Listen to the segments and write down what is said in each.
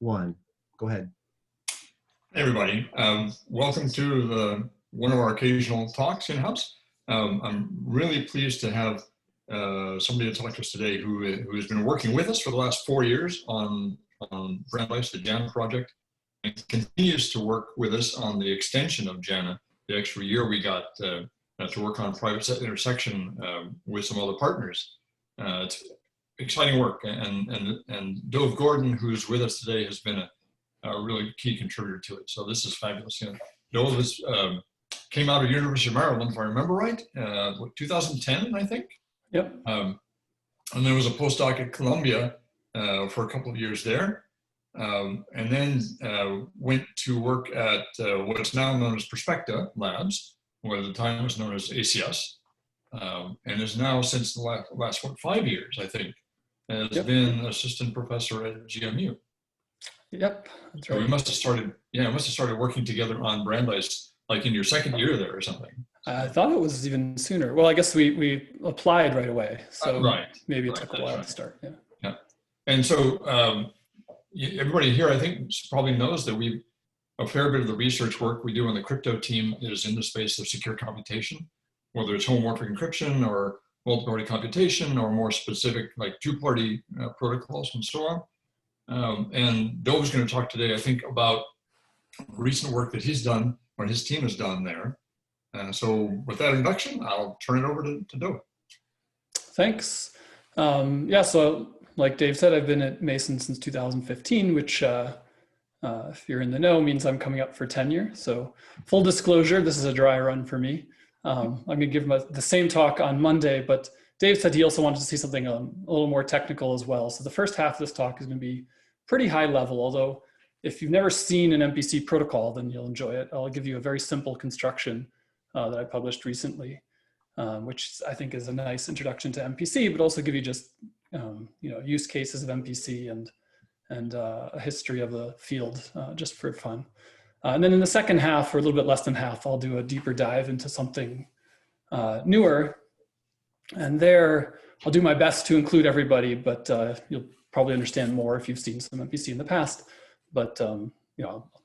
one. Go ahead. Hey everybody, welcome to one of our occasional talks in-house. I'm really pleased to have somebody to talk to us today who has been working with us for the last 4 years on Brandeis, the JANA project, and continues to work with us on the extension of JANA. The extra year we got to work on private set intersection with some other partners. It's exciting work, and Dove Gordon, who's with us today, has been a really key contributor to it. So this is fabulous. You know, Dove came out of University of Maryland, if I remember right, 2010, I think. Yep. And then was a postdoc at Columbia for a couple of years there. And then went to work at what's now known as Perspecta Labs, what at the time was known as ACS, and is now, since the last what, 5 years, I think, has been assistant professor at GMU. Yep, that's right. So we must have started working together on Brandeis like in your second year there or something. I thought it was even sooner. Well, I guess we applied right away, so maybe it took a while to start. Yeah. And so everybody here, I think, probably knows that a fair bit of the research work we do on the crypto team is in the space of secure computation, whether it's homomorphic encryption or multi-party computation or more specific like two-party protocols and so on. And Dove is going to talk today, I think, about recent work that he's done or his team has done there. So with that introduction, I'll turn it over to Dove. Thanks. Yeah, so like Dave said, I've been at Mason since 2015, which if you're in the know means I'm coming up for tenure. So full disclosure, this is a dry run for me. I'm going to give him the same talk on Monday, but Dave said he also wanted to see something a little more technical as well. So the first half of this talk is going to be pretty high level, although if you've never seen an MPC protocol, then you'll enjoy it. I'll give you a very simple construction that I published recently, which I think is a nice introduction to MPC, but also give you just use cases of MPC and a history of the field just for fun. And then in the second half, or a little bit less than half, I'll do a deeper dive into something newer. And there, I'll do my best to include everybody, but you'll probably understand more if you've seen some MPC in the past. But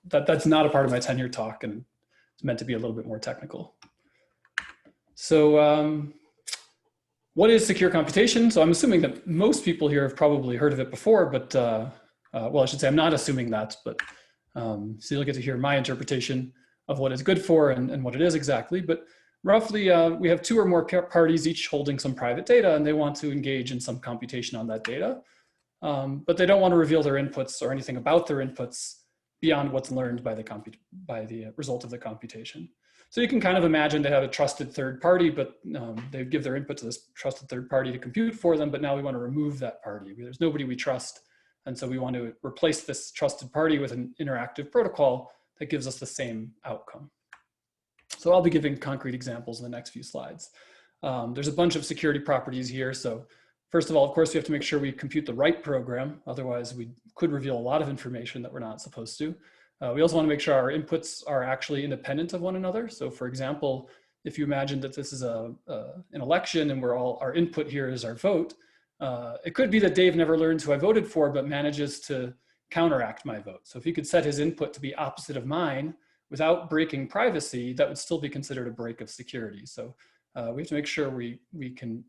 that's not a part of my tenure talk, and it's meant to be a little bit more technical. So what is secure computation? So I'm assuming that most people here have probably heard of it before, but well, I should say I'm not assuming that, but so you'll get to hear my interpretation of what it's good for and what it is exactly. But roughly, we have two or more parties each holding some private data, and they want to engage in some computation on that data. But they don't want to reveal their inputs or anything about their inputs beyond what's learned by the result of the computation. So you can kind of imagine they have a trusted third party, but they give their input to this trusted third party to compute for them, but now we want to remove that party. There's nobody we trust, and so we want to replace this trusted party with an interactive protocol that gives us the same outcome. So I'll be giving concrete examples in the next few slides. There's a bunch of security properties here. So first of all, of course, we have to make sure we compute the right program. Otherwise, we could reveal a lot of information that we're not supposed to. We also want to make sure our inputs are actually independent of one another. So for example, if you imagine that this is an election and our input here is our vote, it could be that Dave never learns who I voted for, but manages to counteract my vote. So if he could set his input to be opposite of mine without breaking privacy, that would still be considered a break of security. So we have to make sure we can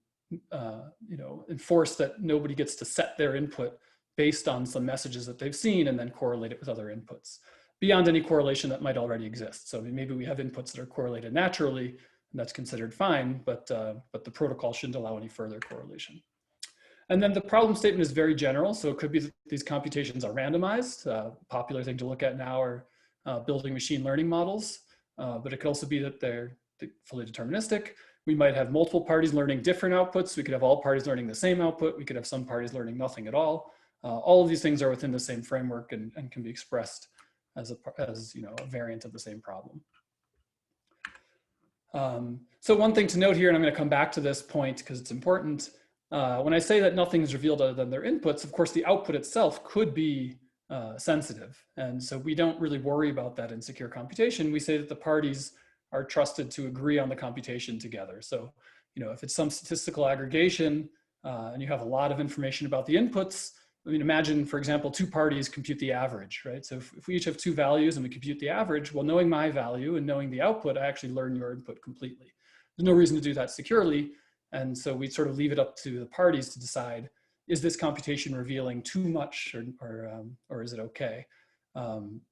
enforce that nobody gets to set their input based on some messages that they've seen and then correlate it with other inputs beyond any correlation that might already exist. So maybe we have inputs that are correlated naturally, and that's considered fine, but the protocol shouldn't allow any further correlation. And then the problem statement is very general. So it could be that these computations are randomized. Popular thing to look at now are building machine learning models, but it could also be that they're fully deterministic. We might have multiple parties learning different outputs. We could have all parties learning the same output. We could have some parties learning nothing at all. All of these things are within the same framework and can be expressed as a variant of the same problem. So one thing to note here, and I'm going to come back to this point because it's important. When I say that nothing is revealed other than their inputs, of course, the output itself could be sensitive. And so we don't really worry about that in secure computation. We say that the parties are trusted to agree on the computation together. So, if it's some statistical aggregation and you have a lot of information about the inputs, I mean, imagine, for example, two parties compute the average, right? So if we each have two values and we compute the average, well, knowing my value and knowing the output, I actually learn your input completely. There's no reason to do that securely. And so we sort of leave it up to the parties to decide, is this computation revealing too much or is it okay?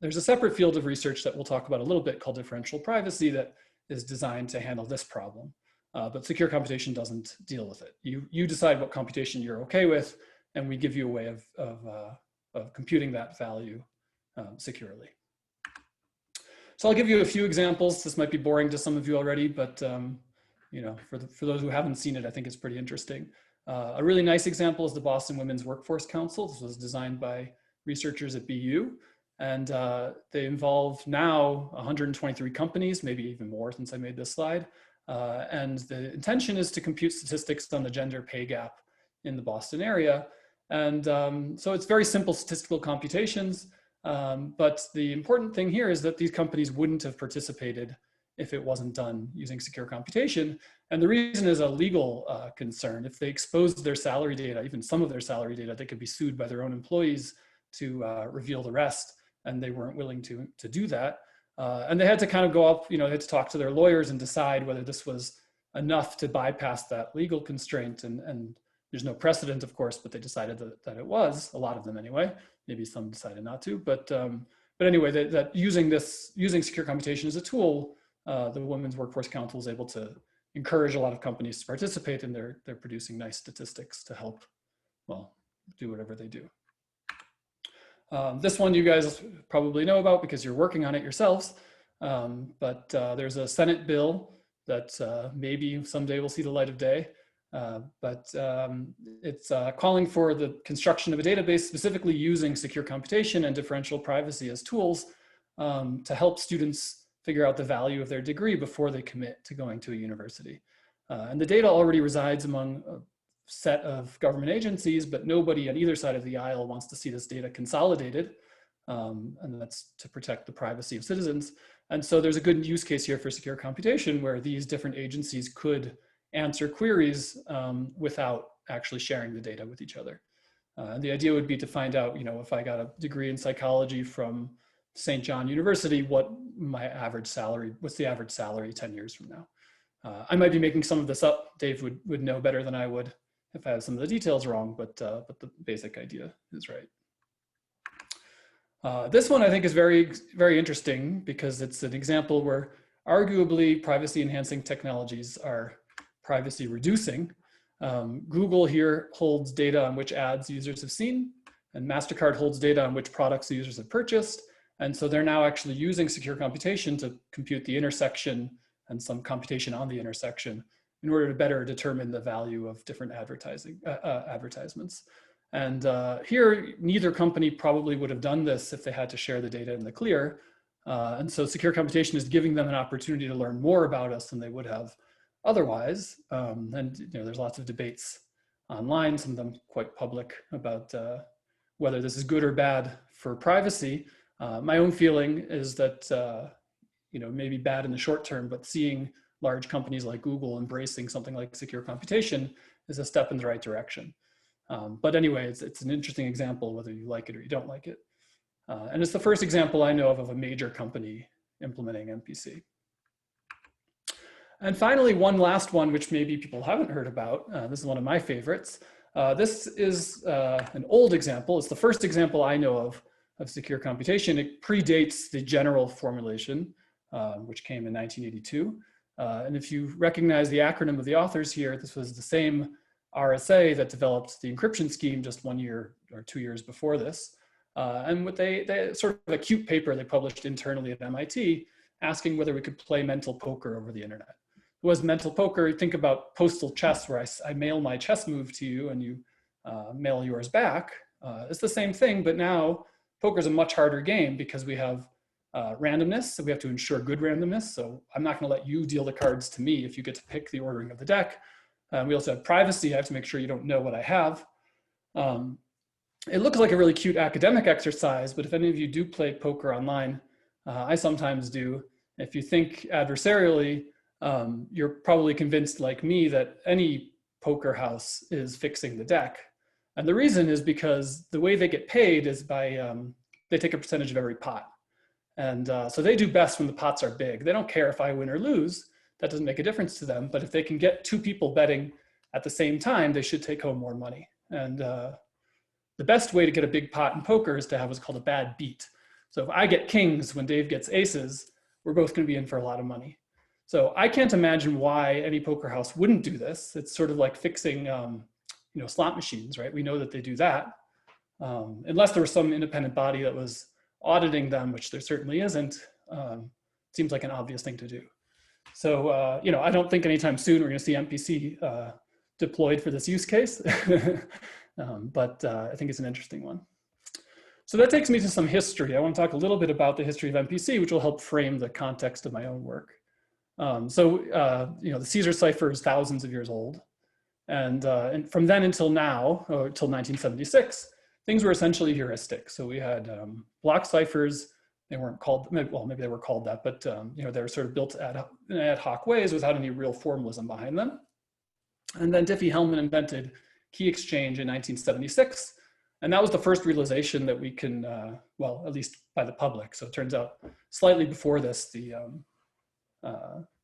There's a separate field of research that we'll talk about a little bit called differential privacy that is designed to handle this problem. But secure computation doesn't deal with it. You decide what computation you're okay with, and we give you a way of computing that value securely. So I'll give you a few examples. This might be boring to some of you already, but you know, for those who haven't seen it, I think it's pretty interesting. A really nice example is the Boston Women's Workforce Council. This was designed by researchers at BU, and they involve now 123 companies, maybe even more since I made this slide. And the intention is to compute statistics on the gender pay gap in the Boston area. And so it's very simple statistical computations. But the important thing here is that these companies wouldn't have participated if it wasn't done using secure computation. And the reason is a legal concern. If they exposed their salary data, even some of their salary data, they could be sued by their own employees to reveal the rest. And they weren't willing to do that. And they had to kind of go up, you know, they had to talk to their lawyers and decide whether this was enough to bypass that legal constraint. And there's no precedent, of course, but they decided that it was, a lot of them anyway. Maybe some decided not to, but anyway, that using secure computation as a tool, the Women's Workforce Council is able to encourage a lot of companies to participate, and they're producing nice statistics to help, well, do whatever they do. This one you guys probably know about because you're working on it yourselves, but there's a Senate bill that maybe someday will see the light of day, but it's calling for the construction of a database specifically using secure computation and differential privacy as tools to help students figure out the value of their degree before they commit to going to a university. And the data already resides among set of government agencies, but nobody at either side of the aisle wants to see this data consolidated, and that's to protect the privacy of citizens. And so there's a good use case here for secure computation where these different agencies could answer queries without actually sharing the data with each other. And the idea would be to find out, you know, if I got a degree in psychology from St. John University, what's the average salary 10 years from now? I might be making some of this up. Dave would know better than I would if I have some of the details wrong, but the basic idea is right. This one I think is very, very interesting because it's an example where arguably privacy enhancing technologies are privacy reducing. Google here holds data on which ads users have seen, and MasterCard holds data on which products users have purchased. And so they're now actually using secure computation to compute the intersection and some computation on the intersection in order to better determine the value of different advertisements. And here, neither company probably would have done this if they had to share the data in the clear. And so secure computation is giving them an opportunity to learn more about us than they would have otherwise. And you know, there's lots of debates online, some of them quite public, about whether this is good or bad for privacy. My own feeling is that you know, maybe bad in the short term, but seeing large companies like Google embracing something like secure computation is a step in the right direction. But anyway, it's an interesting example whether you like it or you don't like it. And it's the first example I know of a major company implementing MPC. And finally, one last one, which maybe people haven't heard about. This is one of my favorites. This is an old example. It's the first example I know of secure computation. It predates the general formulation, which came in 1982. And if you recognize the acronym of the authors here, this was the same RSA that developed the encryption scheme just 1 year or 2 years before this. And what they sort of a cute paper they published internally at MIT asking whether we could play mental poker over the internet. It was mental poker. Think about postal chess where I mail my chess move to you and you mail yours back. It's the same thing, but now poker is a much harder game because we have randomness, so we have to ensure good randomness. So I'm not going to let you deal the cards to me if you get to pick the ordering of the deck. We also have privacy. I have to make sure you don't know what I have. It looks like a really cute academic exercise, but if any of you do play poker online, I sometimes do. If you think adversarially, you're probably convinced like me that any poker house is fixing the deck. And the reason is because the way they get paid is by, they take a percentage of every pot. And so they do best when the pots are big. They don't care if I win or lose. That doesn't make a difference to them. But if they can get 2 people betting at the same time, they should take home more money. And the best way to get a big pot in poker is to have what's called a bad beat. So if I get kings when Dave gets aces, we're both going to be in for a lot of money. So I can't imagine why any poker house wouldn't do this. It's sort of like fixing you know, slot machines, right? We know that they do that. Unless there was some independent body that was auditing them, which there certainly isn't, seems like an obvious thing to do. So, you know, I don't think anytime soon we're going to see MPC deployed for this use case, but I think it's an interesting one. So that takes me to some history. I want to talk a little bit about the history of MPC, which will help frame the context of my own work. You know, the Caesar cipher is thousands of years old. And from then until now, or until 1976, things were essentially heuristic. So we had block ciphers. They weren't called, well, maybe they were called that, but you know, they were sort of built in ad hoc ways without any real formalism behind them. And then Diffie-Hellman invented key exchange in 1976. And that was the first realization that we can, well, at least by the public. So it turns out slightly before this,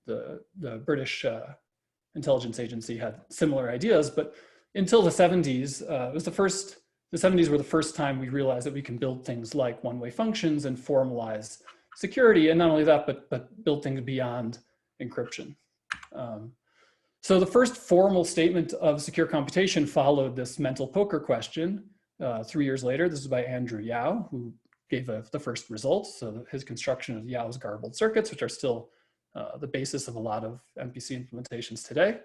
the British intelligence agency had similar ideas, but until the 70s, it was the 70s were the first time we realized that we can build things like one-way functions and formalize security. And not only that, but build things beyond encryption. So the first formal statement of secure computation followed this mental poker question 3 years later. This is by Andrew Yao, who gave the first results. So his construction of Yao's garbled circuits, which are still the basis of a lot of MPC implementations today.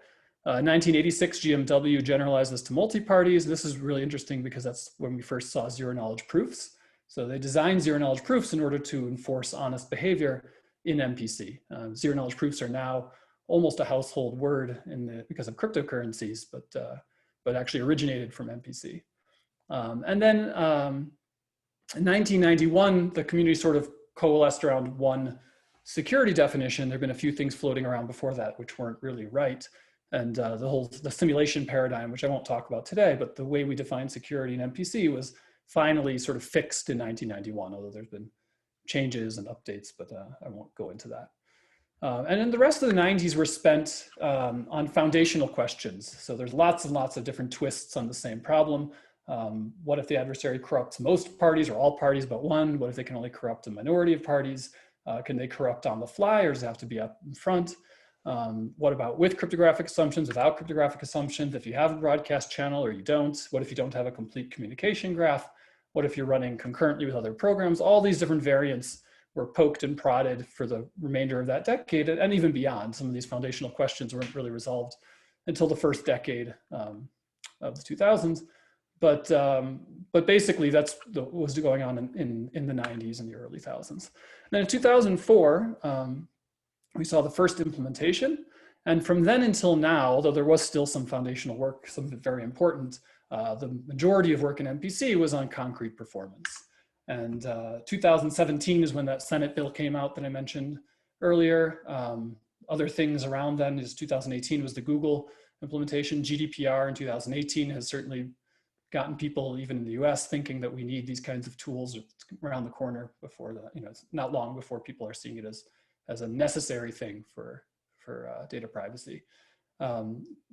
1986, GMW generalized this to multi-parties. This is really interesting because that's when we first saw zero-knowledge proofs. So they designed zero-knowledge proofs in order to enforce honest behavior in MPC. Zero-knowledge proofs are now almost a household word because of cryptocurrencies, but actually originated from MPC. And then in 1991, the community sort of coalesced around one security definition. There have been a few things floating around before that which weren't really right. And the simulation paradigm, which I won't talk about today, but the way we define security in MPC was finally sort of fixed in 1991, although there's been changes and updates, but I won't go into that. And then the rest of the 90s were spent on foundational questions. So there's lots and lots of different twists on the same problem. What if the adversary corrupts most parties or all parties but one? What if they can only corrupt a minority of parties? Can they corrupt on the fly, or does it have to be up in front? What about with cryptographic assumptions, without cryptographic assumptions? If you have a broadcast channel or you don't? What if you don't have a complete communication graph? What if you're running concurrently with other programs? All these different variants were poked and prodded for the remainder of that decade and even beyond. Some of these foundational questions weren't really resolved until the first decade of the 2000s. But basically that's what was going on in the 90s and the early thousands. And then in 2004, we saw the first implementation. And from then until now, although there was still some foundational work, some of it very important, the majority of work in MPC was on concrete performance. And 2017 is when that Senate bill came out that I mentioned earlier. Other things around then is 2018 was the Google implementation. GDPR in 2018 has certainly gotten people, even in the US, thinking that we need these kinds of tools around the corner before it's not long before people are seeing it as a necessary thing for data privacy.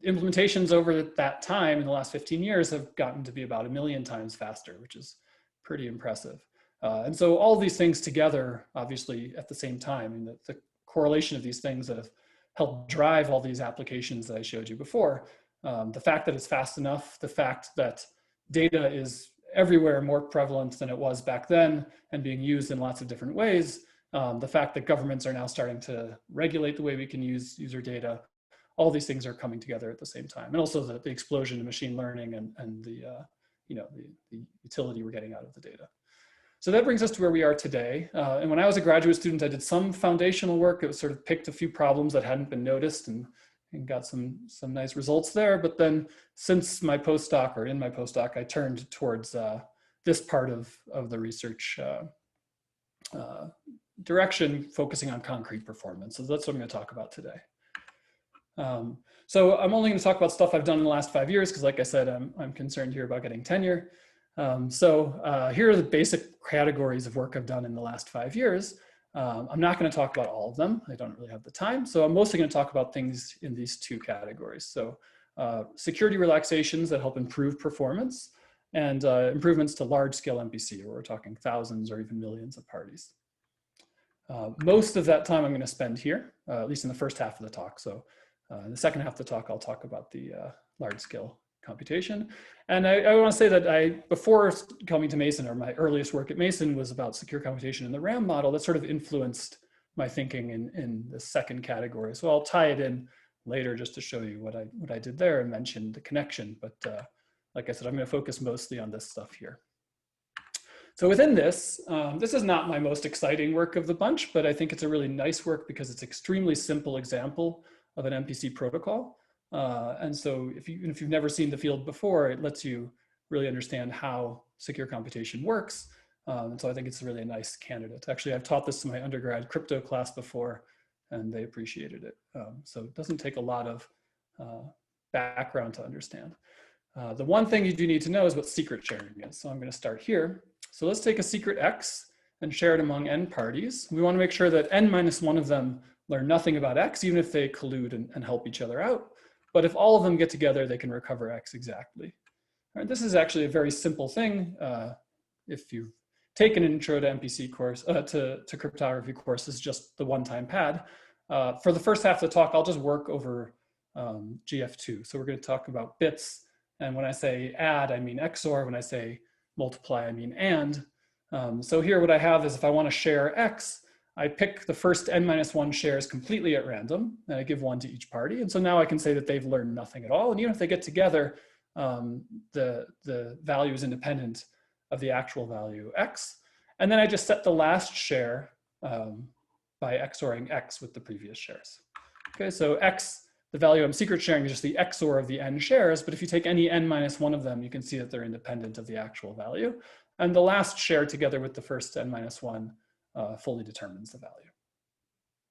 Implementations over that time in the last 15 years have gotten to be about 1 million times faster, which is pretty impressive. And so all these things together, obviously at the same time, and the correlation of these things that have helped drive all these applications that I showed you before, the fact that it's fast enough, the fact that data is everywhere more prevalent than it was back then and being used in lots of different ways, the fact that governments are now starting to regulate the way we can use user data, all these things are coming together at the same time. And also the explosion of machine learning and the utility we're getting out of the data. So that brings us to where we are today. And when I was a graduate student, I did some foundational work. It was sort of picked a few problems that hadn't been noticed and got some nice results there. But then since my postdoc, or in my postdoc, I turned towards this part of the research direction, focusing on concrete performance. So that's what I'm going to talk about today. So I'm only going to talk about stuff I've done in the last 5 years, because like I said, I'm concerned here about getting tenure. Here are the basic categories of work I've done in the last 5 years. I'm not going to talk about all of them. I don't really have the time. So I'm mostly going to talk about things in these two categories. So security relaxations that help improve performance, and improvements to large-scale MPC, where we're talking thousands or even millions of parties. Most of that time I'm going to spend here, at least in the first half of the talk. So in the second half of the talk, I'll talk about the large-scale computation. And I want to say that before coming to Mason, or my earliest work at Mason was about secure computation in the RAM model. That sort of influenced my thinking in the second category. So I'll tie it in later just to show you what I did there and mention the connection. But like I said, I'm going to focus mostly on this stuff here. So within this, this is not my most exciting work of the bunch, but I think it's a really nice work because it's an extremely simple example of an MPC protocol. And so if you've never seen the field before, it lets you really understand how secure computation works. And so I think it's really a nice candidate. Actually, I've taught this to my undergrad crypto class before, and they appreciated it. So it doesn't take a lot of background to understand. The one thing you do need to know is what secret sharing is. So I'm going to start here. So let's take a secret X and share it among n parties. We want to make sure that n minus one of them learn nothing about X, even if they collude and help each other out. But if all of them get together, they can recover X exactly. All right, this is actually a very simple thing. If you've taken an intro to MPC course, to cryptography course, this is just the one-time pad. For the first half of the talk, I'll just work over GF2. So we're going to talk about bits. And when I say add, I mean XOR. When I say multiply, I mean and. So here what I have is if I want to share X, I pick the first n minus one shares completely at random, and I give one to each party. And so now I can say that they've learned nothing at all. And even if they get together, the value is independent of the actual value X. And then I just set the last share by XORing X with the previous shares. Okay, so X, the value I'm secret sharing is just the XOR of the n shares, but if you take any n minus one of them, you can see that they're independent of the actual value. And the last share together with the first n minus one fully determines the value.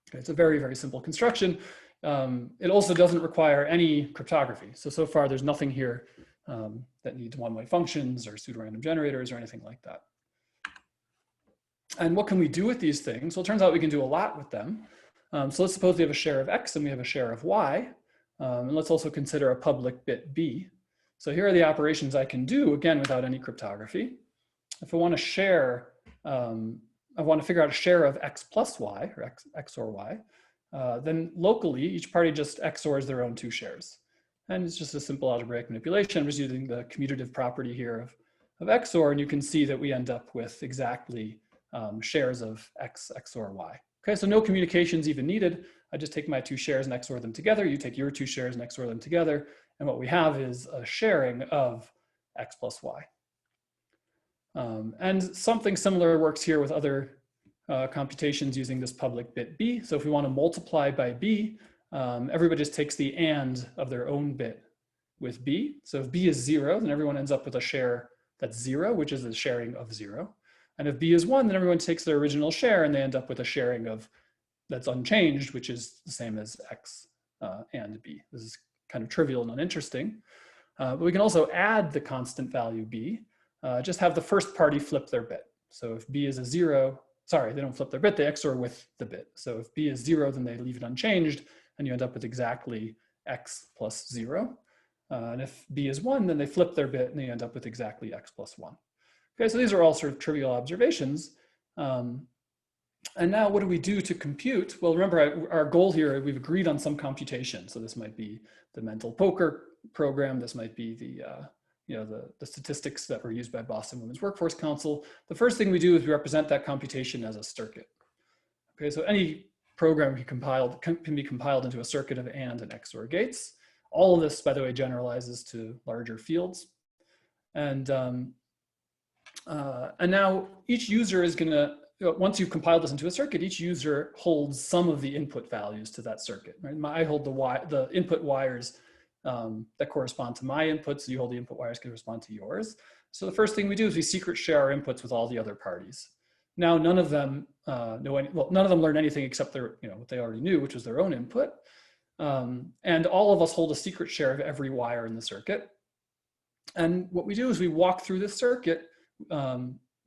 Okay, it's a very, very simple construction. It also doesn't require any cryptography. So far there's nothing here that needs one-way functions or pseudorandom generators or anything like that. And what can we do with these things? Well, it turns out we can do a lot with them. So let's suppose we have a share of X and we have a share of Y. And let's also consider a public bit B. So here are the operations I can do, again, without any cryptography. If I want to share, I want to figure out a share of X plus Y, or X or Y, then locally, each party just XORs their own two shares. And it's just a simple algebraic manipulation. I'm just using the commutative property here of XOR, and you can see that we end up with exactly shares of X XOR Y. Okay, so no communications even needed. I just take my two shares and XOR them together. You take your two shares and XOR them together. And what we have is a sharing of X plus Y. And something similar works here with other computations using this public bit B. So if we want to multiply by B, everybody just takes the AND of their own bit with B. So if B is 0, then everyone ends up with a share that's 0, which is a sharing of 0. And if B is 1, then everyone takes their original share and they end up with a sharing of that's unchanged, which is the same as X and B. This is kind of trivial and uninteresting. But we can also add the constant value B, just have the first party flip their bit. So if B is a 0, sorry, they don't flip their bit, they XOR with the bit. So if B is 0, then they leave it unchanged, and you end up with exactly X plus 0. And if B is 1, then they flip their bit, and they end up with exactly X plus 1. Okay, so these are all sort of trivial observations. And now what do we do to compute? Well, remember our goal here, we've agreed on some computation. So this might be the mental poker program. This might be the statistics that were used by Boston Women's Workforce Council. The first thing we do is we represent that computation as a circuit. Okay, so any program can be compiled into a circuit of AND and XOR gates. All of this, by the way, generalizes to larger fields. And now each user is going to, once you've compiled this into a circuit, each user holds some of the input values to that circuit. Right? I hold the input wires that correspond to my inputs. You hold the input wires that correspond to yours. So the first thing we do is we secret share our inputs with all the other parties. Now none of them none of them learn anything except their, what they already knew, which was their own input. And all of us hold a secret share of every wire in the circuit. And what we do is we walk through the circuit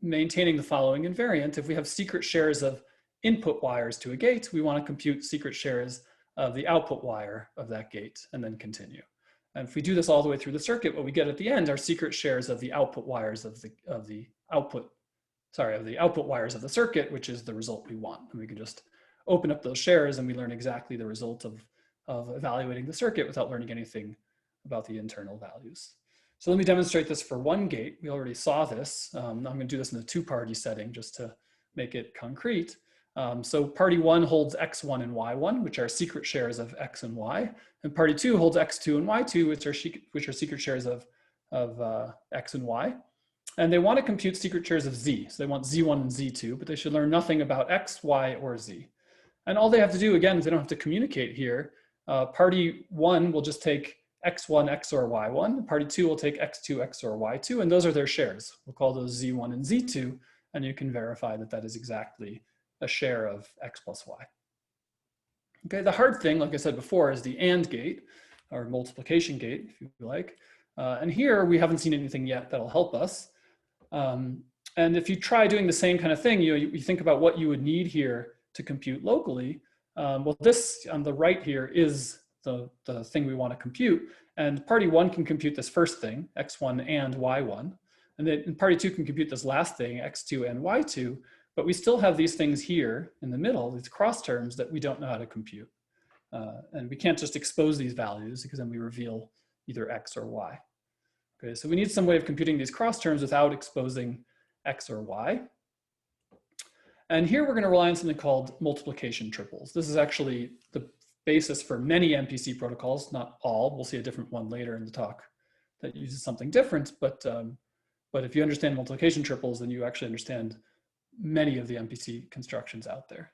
maintaining the following invariant. If we have secret shares of input wires to a gate, we want to compute secret shares of the output wire of that gate and then continue. And if we do this all the way through the circuit, what we get at the end are secret shares of the output wires of the output wires of the circuit, which is the result we want. And we can just open up those shares and we learn exactly the result of evaluating the circuit without learning anything about the internal values. So let me demonstrate this for one gate. We already saw this. I'm going to do this in a two-party setting just to make it concrete. So party 1 holds x1 and y1, which are secret shares of x and y. And party 2 holds x2 and y2, which are secret shares of x and y. And they want to compute secret shares of z. So they want z1 and z2, but they should learn nothing about x, y, or z. And all they have to do, again, is they don't have to communicate here. Party 1 will just take x1, xor, y1. Party 2 will take x2, xor, y2, and those are their shares. We'll call those z1 and z2, and you can verify that that is exactly a share of x plus y. Okay, the hard thing, like I said before, is the AND gate, or multiplication gate, if you like. And here, we haven't seen anything yet that'll help us. And if you try doing the same kind of thing, you think about what you would need here to compute locally. Well, this on the right here is the thing we want to compute. And party 1 can compute this first thing, x1 and y1. And then party 2 can compute this last thing, x2 and y2. But we still have these things here in the middle, these cross terms that we don't know how to compute. And we can't just expose these values because then we reveal either x or y. Okay, so we need some way of computing these cross terms without exposing x or y. And here we're going to rely on something called multiplication triples. This is actually the basis for many MPC protocols, not all. We'll see a different one later in the talk that uses something different. But if you understand multiplication triples, then you actually understand many of the MPC constructions out there.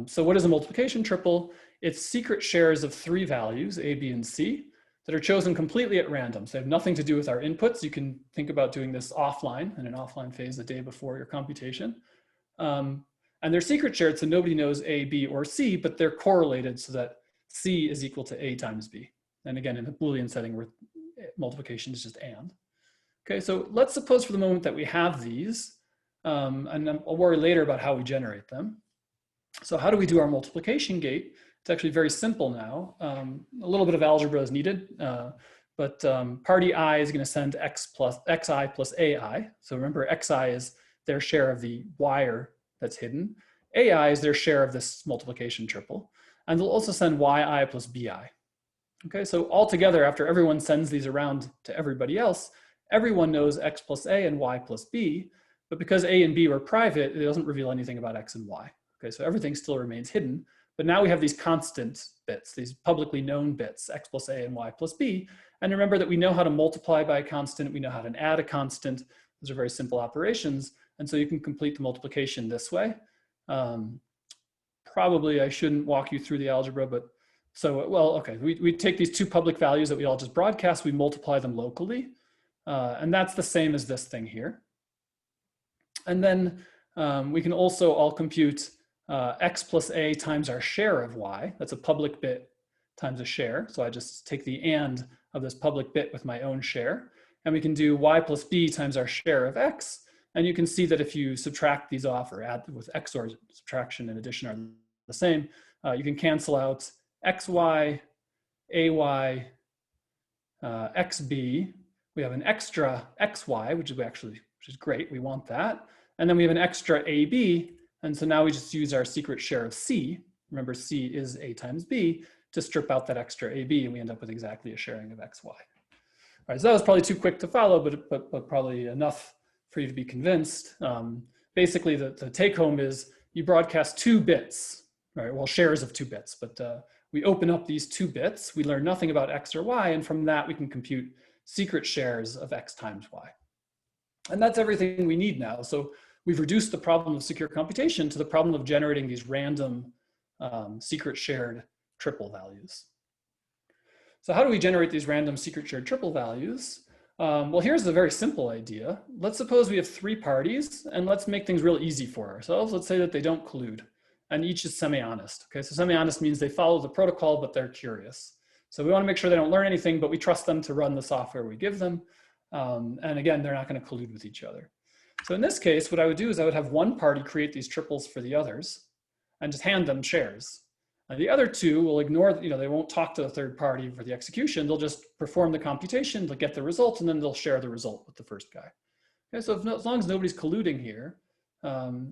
So what is a multiplication triple? It's secret shares of 3 values, A, B, and C, that are chosen completely at random. So they have nothing to do with our inputs. You can think about doing this offline, in an offline phase the day before your computation. And they're secret shared, so nobody knows A, B, or C, but they're correlated so that C is equal to A times B. And again, in a Boolean setting where multiplication is just and. Okay, so let's suppose for the moment that we have these, and I'll worry later about how we generate them. So how do we do our multiplication gate? It's actually very simple now. A little bit of algebra is needed, but party I is going to send xi plus ai. So remember, xi is their share of the wire that's hidden. ai is their share of this multiplication triple. And they'll also send yi plus bi. Okay, so altogether, after everyone sends these around to everybody else, everyone knows x plus a and y plus b. But because a and b were private, it doesn't reveal anything about x and y. Okay, so everything still remains hidden. But now we have these constant bits, these publicly known bits, x plus a and y plus b. And remember that we know how to multiply by a constant. We know how to add a constant. Those are very simple operations. And so you can complete the multiplication this way. Probably I shouldn't walk you through the algebra, but so, well, okay. We take these 2 public values that we all just broadcast, we multiply them locally. And that's the same as this thing here. And then we can also all compute x plus a times our share of y. That's a public bit times a share. So I just take the and of this public bit with my own share. And we can do y plus b times our share of x. And you can see that if you subtract these off or add with XOR, subtraction and addition are the same, you can cancel out xy, ay, xb. We have an extra xy, which is great. We want that. And then we have an extra ab. And so now we just use our secret share of c. Remember, c is a times b to strip out that extra ab, and we end up with exactly a sharing of xy. All right, so that was probably too quick to follow, but probably enough for you to be convinced. Basically, the take home is you broadcast 2 bits, right? Well, shares of 2 bits, but we open up these 2 bits. We learn nothing about x or y, and from that we can compute secret shares of x times y. And that's everything we need now. So we've reduced the problem of secure computation to the problem of generating these random secret shared triple values. So how do we generate these random secret shared triple values? Well, here's a very simple idea. Let's suppose we have 3 parties, and let's make things real easy for ourselves. Let's say that they don't collude. and each is semi-honest. Okay, so semi-honest means they follow the protocol, but they're curious. So we want to make sure they don't learn anything, but we trust them to run the software we give them. And again, they're not going to collude with each other. So in this case, what I would do is I would have one party create these triples for the others and just hand them shares. And the other two will ignore, they won't talk to the third party for the execution. They'll just perform the computation, they'll get the result, and then they'll share the result with the first guy. Okay, so as long as nobody's colluding here,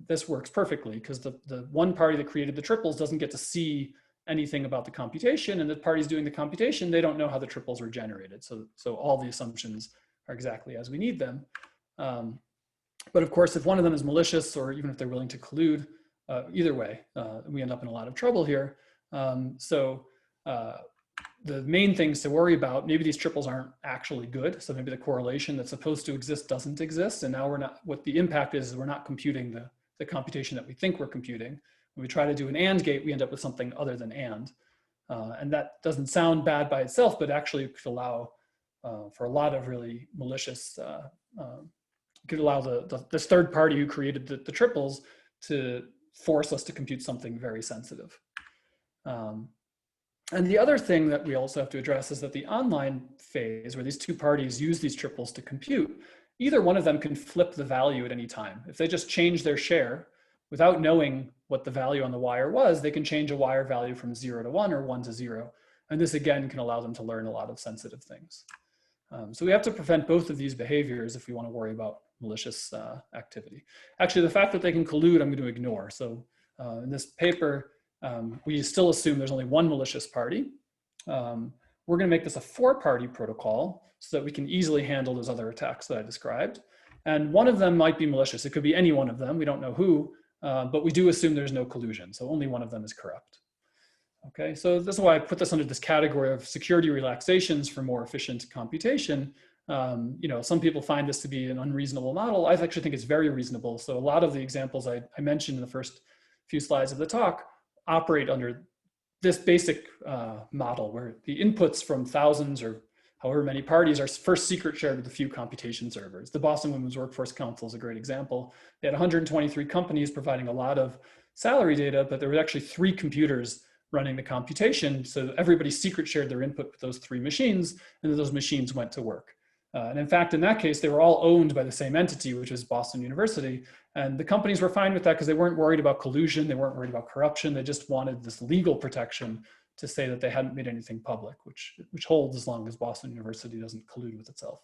this works perfectly, because the one party that created the triples doesn't get to see anything about the computation, and the parties doing the computation, they don't know how the triples were generated. So all the assumptions are exactly as we need them. But of course, if one of them is malicious, or even if they're willing to collude, either way, we end up in a lot of trouble here. The main things to worry about, maybe these triples aren't actually good. So maybe the correlation that's supposed to exist doesn't exist. And now we're not, what the impact is we're not computing the computation that we think we're computing. When we try to do an AND gate, we end up with something other than AND. And that doesn't sound bad by itself, but actually could allow for a lot of really malicious, could allow this third party who created the triples to force us to compute something very sensitive. And the other thing that we also have to address is that the online phase, where these two parties use these triples to compute, either one of them can flip the value at any time. If they just change their share without knowing what the value on the wire was, they can change a wire value from 0 to 1 or 1 to 0. And this again can allow them to learn a lot of sensitive things. So we have to prevent both of these behaviors if we want to worry about malicious activity. Actually, the fact that they can collude, I'm going to ignore. So in this paper, we still assume there's only one malicious party. We're going to make this a 4-party protocol so that we can easily handle those other attacks that I described. And one of them might be malicious. It could be any one of them. We don't know who, but we do assume there's no collusion. So only one of them is corrupt. Okay, so this is why I put this under this category of security relaxations for more efficient computation. Some people find this to be an unreasonable model. I actually think it's very reasonable. So a lot of the examples I mentioned in the first few slides of the talk operate under this basic model, where the inputs from thousands or however many parties are first secret shared with a few computation servers. The Boston Women's Workforce Council is a great example. They had 123 companies providing a lot of salary data, but there were actually 3 computers running the computation. So everybody secret shared their input with those 3 machines, and then those machines went to work. And in fact, in that case, they were all owned by the same entity, which is Boston University. And the companies were fine with that because they weren't worried about collusion. They weren't worried about corruption. They just wanted this legal protection to say that they hadn't made anything public, which holds as long as Boston University doesn't collude with itself.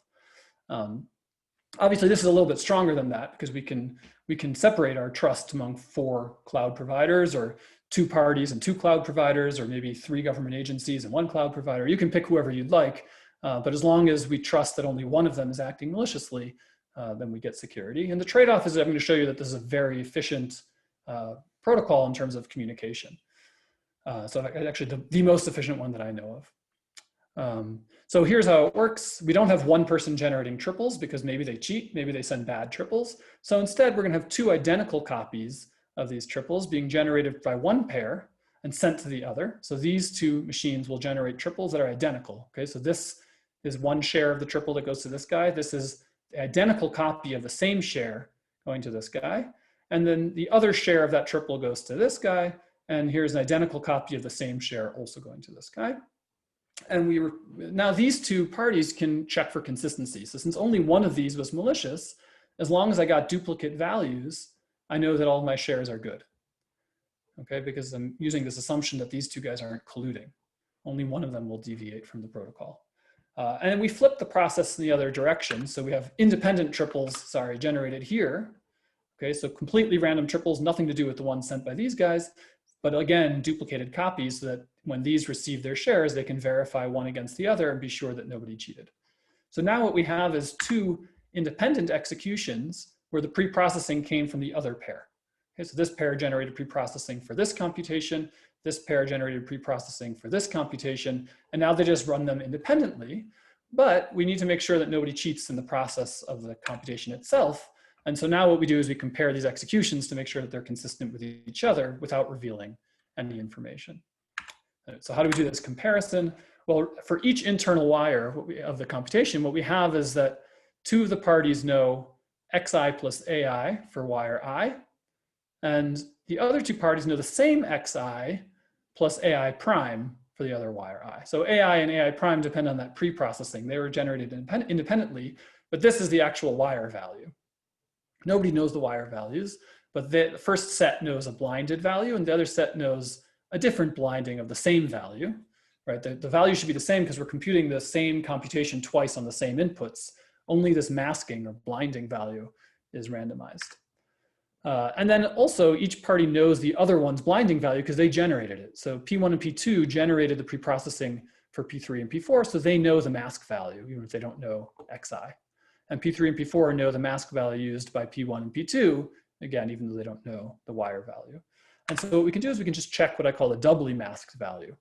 Obviously, this is a little bit stronger than that, because we can separate our trust among 4 cloud providers, or 2 parties and 2 cloud providers, or maybe 3 government agencies and 1 cloud provider. You can pick whoever you'd like. But as long as we trust that only one of them is acting maliciously, then we get security. And the trade-off is I'm going to show you that this is a very efficient protocol in terms of communication. So actually the most efficient one that I know of. So here's how it works. We don't have one person generating triples because maybe they cheat, maybe they send bad triples. So instead, we're going to have 2 identical copies of these triples being generated by one pair and sent to the other. So these 2 machines will generate triples that are identical. Okay, so this is one share of the triple that goes to this guy. This is the identical copy of the same share going to this guy. And then the other share of that triple goes to this guy. And here's an identical copy of the same share also going to this guy. And now these 2 parties can check for consistency. So since only one of these was malicious, as long as I got duplicate values, I know that all my shares are good. Okay, because I'm using this assumption that these 2 guys aren't colluding. Only one of them will deviate from the protocol. And then we flip the process in the other direction. So we have independent triples, generated here. Okay, so completely random triples, nothing to do with the one sent by these guys. But again, duplicated copies so that when these receive their shares, they can verify one against the other and be sure that nobody cheated. So now what we have is 2 independent executions where the pre-processing came from the other pair. Okay, so this pair generated pre-processing for this computation, this pair generated pre-processing for this computation, and now they just run them independently. But we need to make sure that nobody cheats in the process of the computation itself. And so now what we do is we compare these executions to make sure that they're consistent with each other without revealing any information. So how do we do this comparison? Well, for each internal wire of the computation, what we have is that 2 of the parties know xi plus ai for wire I, And the other two parties know the same xi plus ai prime for the other y or I. So ai and ai prime depend on that pre-processing. They were generated independently, but this is the actual wire value. Nobody knows the wire values, but the first set knows a blinded value and the other set knows a different blinding of the same value, right? The value should be the same because we're computing the same computation twice on the same inputs. Only this masking or blinding value is randomized. And then also each party knows the other one's blinding value because they generated it. So P1 and P2 generated the preprocessing for P3 and P4, so they know the mask value, even if they don't know xi. And P3 and P4 know the mask value used by P1 and P2, again, even though they don't know the wire value. And so what we can do is we can just check what I call a doubly masked value.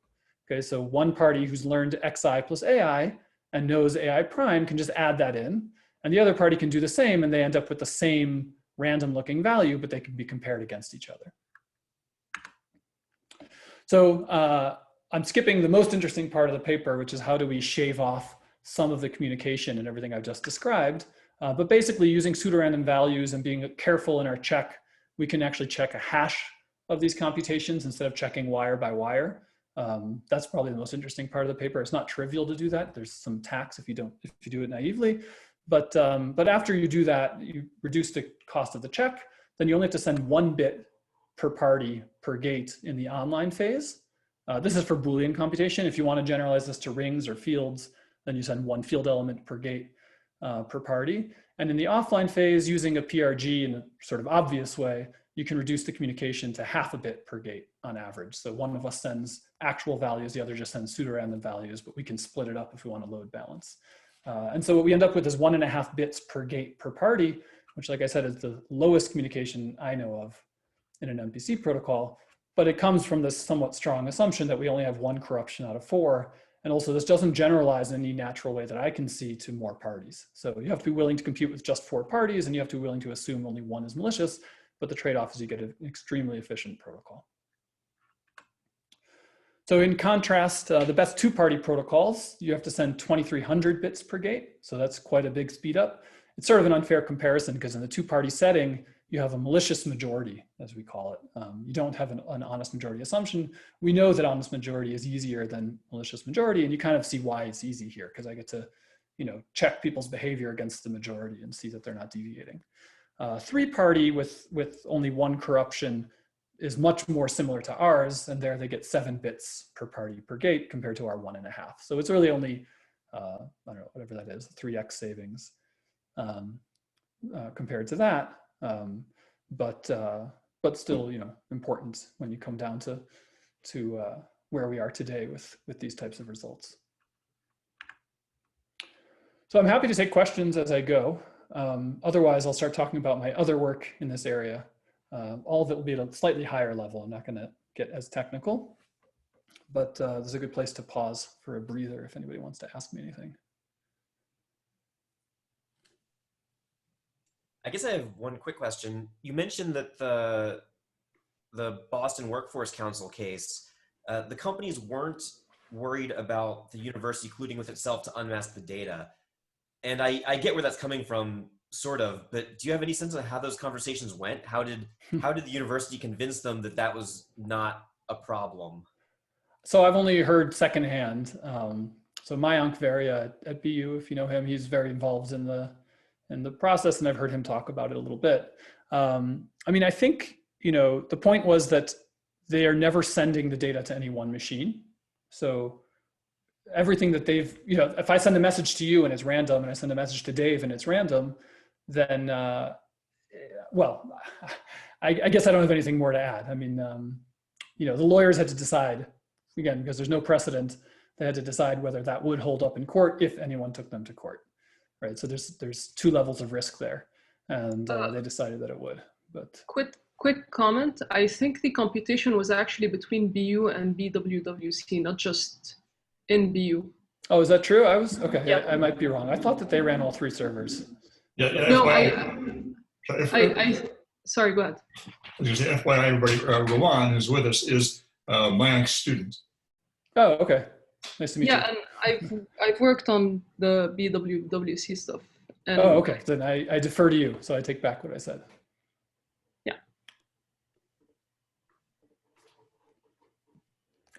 Okay, so one party who's learned xi plus ai and knows ai prime can just add that in, and the other party can do the same, and they end up with the same random looking value, but they can be compared against each other. So I'm skipping the most interesting part of the paper, which is how do we shave off some of the communication and everything I've just described. But basically using pseudorandom values and being careful in our check, we can actually check a hash of these computations instead of checking wire by wire. That's probably the most interesting part of the paper. It's not trivial to do that. There's some tax if you do it naively. But after you do that, you reduce the cost of the check, then you only have to send 1 bit per party per gate in the online phase. This is for Boolean computation. If you want to generalize this to rings or fields, then you send 1 field element per gate per party. And in the offline phase, using a PRG in a sort of obvious way, you can reduce the communication to ½ a bit per gate on average. So one of us sends actual values, the other just sends pseudorandom values, but we can split it up if we want to load balance. And so what we end up with is 1.5 bits per gate per party, which, like I said, is the lowest communication I know of in an MPC protocol. But it comes from this somewhat strong assumption that we only have 1 corruption out of 4. And also this doesn't generalize in any natural way that I can see to more parties. So you have to be willing to compute with just 4 parties, and you have to be willing to assume only 1 is malicious. But the trade-off is you get an extremely efficient protocol. So in contrast, the best 2-party protocols, you have to send 2,300 bits per gate. So that's quite a big speed up. It's sort of an unfair comparison because in the 2-party setting, you have a malicious majority, as we call it. You don't have an honest majority assumption. We know that honest majority is easier than malicious majority, and you kind of see why it's easy here because I get to, check people's behavior against the majority and see that they're not deviating. 3-party with only 1 corruption is much more similar to ours, and there they get 7 bits per party per gate compared to our 1.5. So it's really only, I don't know, whatever that is, 3x savings compared to that. But still, important when you come down to where we are today with these types of results. So I'm happy to take questions as I go. Otherwise, I'll start talking about my other work in this area. All of it will be at a slightly higher level. I'm not going to get as technical, but this is a good place to pause for a breather if anybody wants to ask me anything. I guess I have one quick question. You mentioned that the Boston Workforce Council case, the companies weren't worried about the university colluding with itself to unmask the data. And I get where that's coming from, sort of, but do you have any sense of how those conversations went? How did the university convince them that that was not a problem? So I've only heard secondhand. So Mayank Varia at BU, if you know him, he's very involved in the process, and I've heard him talk about it a little bit. I mean, I think, the point was that they are never sending the data to any one machine. So everything that they've, if I send a message to you and it's random, and I send a message to Dave and it's random, then, well, I guess I don't have anything more to add. I mean, the lawyers had to decide, again, because there's no precedent, they had to decide whether that would hold up in court if anyone took them to court. Right, so there's 2 levels of risk there, and they decided that it would. But quick comment. I think the computation was actually between BU and BWWC, not just in BU. Oh, is that true? I was okay. Yeah. I might be wrong. I thought that they ran all 3 servers. Yeah. No, FYI, sorry. Go ahead. I was going to say, FYI, everybody, Rowan, who's with us, is Mayank's student. Oh, okay. Nice to meet you. Yeah, and I've worked on the BWWC stuff. And oh, okay. Then I defer to you, so I take back what I said. Yeah.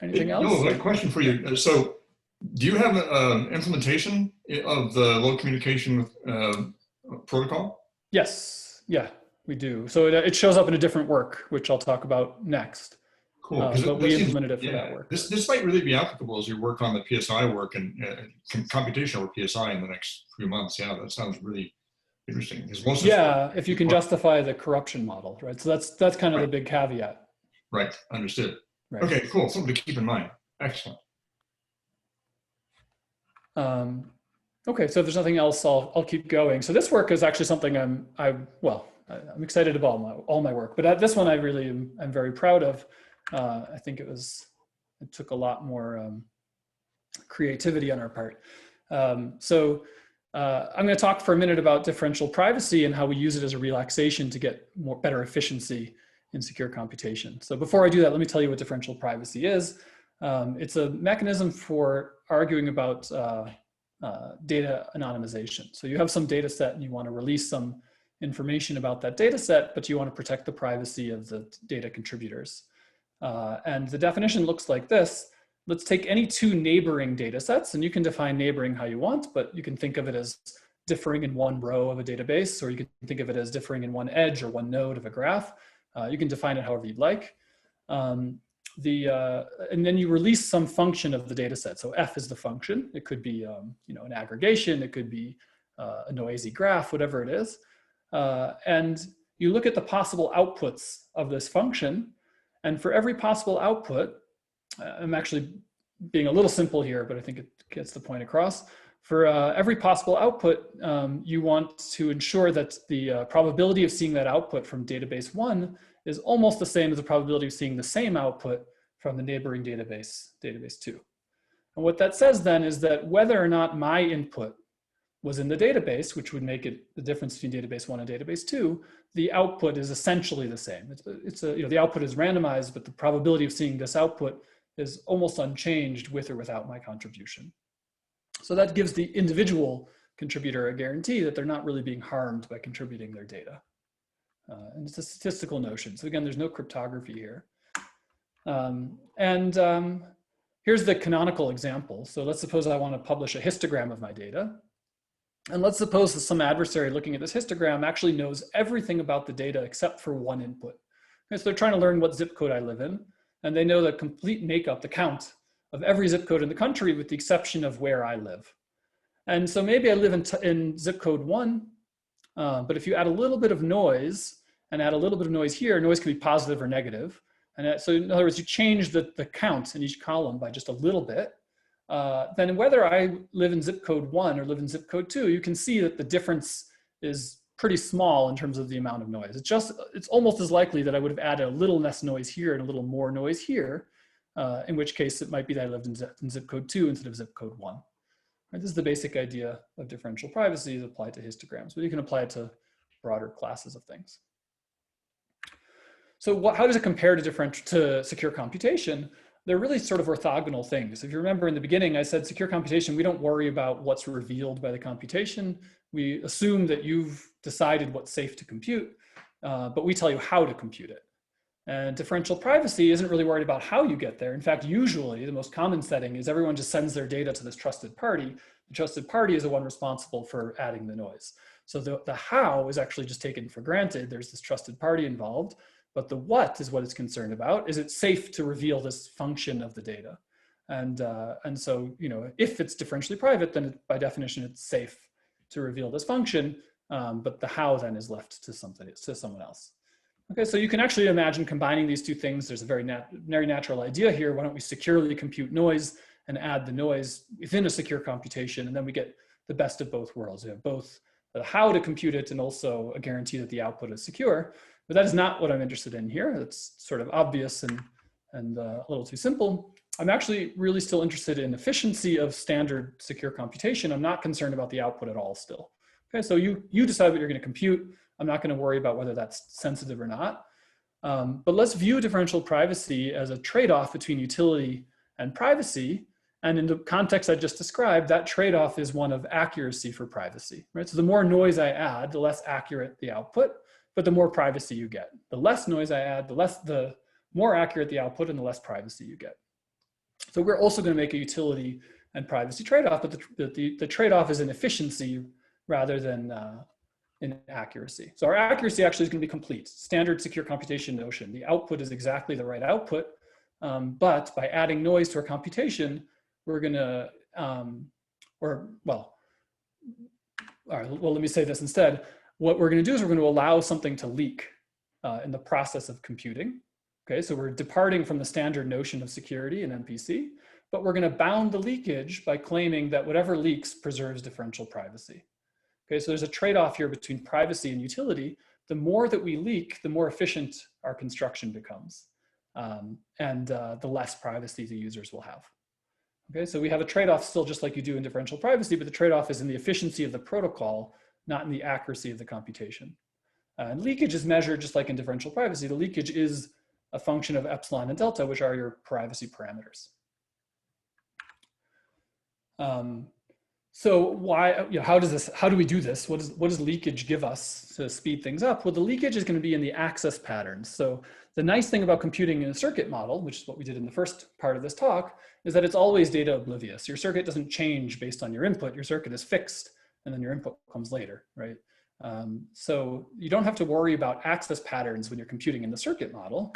Anything else? No, a question for you. So do you have an implementation of the low communication protocol? Yes, yeah, we do. So it shows up in a different work, which I'll talk about next. Cool. But we implemented it for that work. This might really be applicable as you work on the PSI work and computation over PSI in the next few months. Yeah, that sounds really interesting. Yeah, if you can justify the corruption model, right? So that's kind of the big caveat. Right, understood. Right. Okay, cool. Something to keep in mind. Excellent. Okay, so if there's nothing else, I'll keep going. So this work is actually something I'm excited about all my work, but this one I really am very proud of. I think it took a lot more creativity on our part. I'm going to talk for a minute about differential privacy and how we use it as a relaxation to get better efficiency in secure computation. So before I do that, let me tell you what differential privacy is. It's a mechanism for arguing about data anonymization. So you have some data set and you want to release some information about that data set, but you want to protect the privacy of the data contributors. And the definition looks like this. Let's take any two neighboring data sets, and you can define neighboring how you want, but you can think of it as differing in one row of a database, or you can think of it as differing in one edge or one node of a graph. You can define it however you'd like. And then you release some function of the data set. So F is the function. It could be an aggregation, it could be a noisy graph, whatever it is. And you look at the possible outputs of this function. And for every possible output, I'm actually being a little simple here, but I think it gets the point across. For every possible output, you want to ensure that the probability of seeing that output from database 1 is almost the same as the probability of seeing the same output from the neighboring database, database 2. And what that says then is that whether or not my input was in the database, which would make it the difference between database 1 and database 2, the output is essentially the same. The output is randomized, but the probability of seeing this output is almost unchanged with or without my contribution. So that gives the individual contributor a guarantee that they're not really being harmed by contributing their data. And it's a statistical notion. So again, there's no cryptography here. Here's the canonical example. So let's suppose I want to publish a histogram of my data. And let's suppose that some adversary looking at this histogram actually knows everything about the data except for one input. Okay, so they're trying to learn what zip code I live in. And they know the complete makeup, the count of every zip code in the country with the exception of where I live. And so maybe I live in zip code 1, but if you add a little bit of noise and add a little bit of noise here, noise can be positive or negative. And so in other words, you change the count in each column by just a little bit. Then whether I live in zip code 1 or live in zip code 2, you can see that the difference is pretty small in terms of the amount of noise. It's almost as likely that I would have added a little less noise here and a little more noise here, in which case it might be that I lived in zip code 2 instead of zip code 1. Right, this is the basic idea of differential privacy as applied to histograms, but you can apply it to broader classes of things. So how does it compare to secure computation? They're really sort of orthogonal things. If you remember in the beginning, I said secure computation, we don't worry about what's revealed by the computation. We assume that you've decided what's safe to compute, but we tell you how to compute it. And differential privacy isn't really worried about how you get there. In fact, usually the most common setting is everyone just sends their data to this trusted party. The trusted party is the one responsible for adding the noise. So the how is actually just taken for granted. There's this trusted party involved. But the what is what it's concerned about. Is it safe to reveal this function of the data? And so, if it's differentially private, then by definition, it's safe to reveal this function. But the how then is left to someone else. Okay, so you can actually imagine combining these two things. There's a very natural idea here. Why don't we securely compute noise and add the noise within a secure computation, and then we get the best of both worlds. You have both the how to compute it and also a guarantee that the output is secure. But that is not what I'm interested in here. It's sort of obvious and a little too simple. I'm actually really still interested in efficiency of standard secure computation. I'm not concerned about the output at all still. Okay, so you decide what you're going to compute. I'm not going to worry about whether that's sensitive or not. But let's view differential privacy as a trade-off between utility and privacy. And in the context I just described, that trade-off is one of accuracy for privacy. Right? So the more noise I add, the less accurate the output, but the more privacy you get. The less noise I add, the more accurate the output and the less privacy you get. So we're also going to make a utility and privacy trade-off, but the trade-off is in efficiency rather than in accuracy. So our accuracy actually is going to be complete. Standard secure computation notion. The output is exactly the right output, but by adding noise to our computation, we're going to, let me say this instead. What we're going to do is we're going to allow something to leak in the process of computing. Okay, so we're departing from the standard notion of security in MPC, but we're going to bound the leakage by claiming that whatever leaks preserves differential privacy. Okay, so there's a trade-off here between privacy and utility. The more that we leak, the more efficient our construction becomes, and the less privacy the users will have. Okay, so we have a trade-off still just like you do in differential privacy, but the trade-off is in the efficiency of the protocol, not in the accuracy of the computation. And leakage is measured just like in differential privacy. The leakage is a function of epsilon and delta, which are your privacy parameters. So why, how do we do this? What does leakage give us to speed things up? Well, the leakage is going to be in the access patterns. So the nice thing about computing in a circuit model, which is what we did in the first part of this talk, is that it's always data oblivious. Your circuit doesn't change based on your input. Your circuit is fixed, and then your input comes later, right? So you don't have to worry about access patterns when you're computing in the circuit model.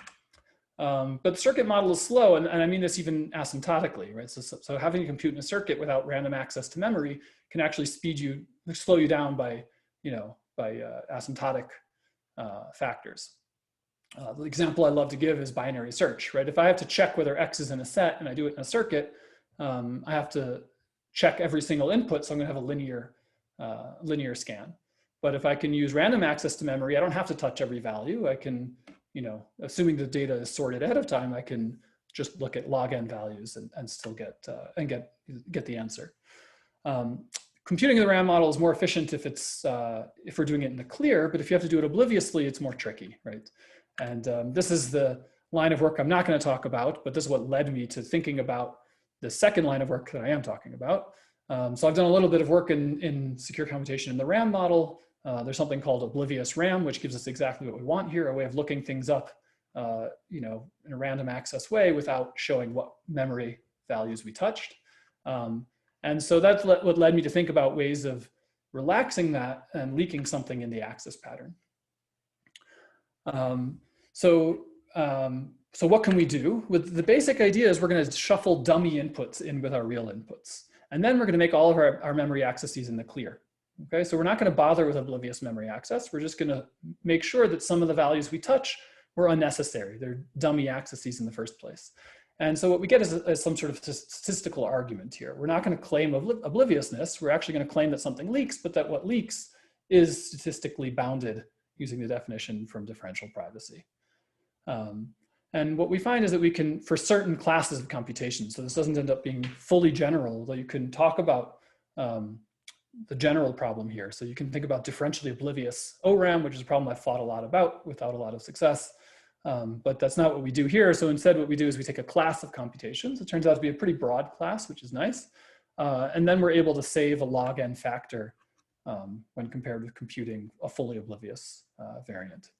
But the circuit model is slow, and I mean this even asymptotically, right? So having you compute in a circuit without random access to memory can actually slow you down by, asymptotic factors. The example I love to give is binary search, right? If I have to check whether X is in a set and I do it in a circuit, I have to check every single input, so I'm gonna have a linear scan. But if I can use random access to memory, I don't have to touch every value. I can, assuming the data is sorted ahead of time, I can just look at log n values and still get the answer. Computing in the RAM model is more efficient if we're doing it in the clear, but if you have to do it obliviously, it's more tricky, right? And this is the line of work I'm not going to talk about, but this is what led me to thinking about the second line of work that I am talking about. So I've done a little bit of work in secure computation in the RAM model. There's something called Oblivious RAM, which gives us exactly what we want here, a way of looking things up, in a random access way without showing what memory values we touched. And so that's what led me to think about ways of relaxing that and leaking something in the access pattern. So what can we do? With the basic idea is we're going to shuffle dummy inputs in with our real inputs. And then we're going to make all of our memory accesses in the clear. Okay, so we're not going to bother with oblivious memory access. We're just going to make sure that some of the values we touch were unnecessary. They're dummy accesses in the first place. And so what we get is some sort of statistical argument here. We're not going to claim obliviousness. We're actually going to claim that something leaks, but that what leaks is statistically bounded using the definition from differential privacy. And what we find is that we can, for certain classes of computation, so this doesn't end up being fully general, though you can talk about the general problem here. So you can think about differentially oblivious ORAM, which is a problem I've thought a lot about without a lot of success. But that's not what we do here. So instead what we do is we take a class of computations. It turns out to be a pretty broad class, which is nice. And then we're able to save a log n factor when compared with computing a fully oblivious variant.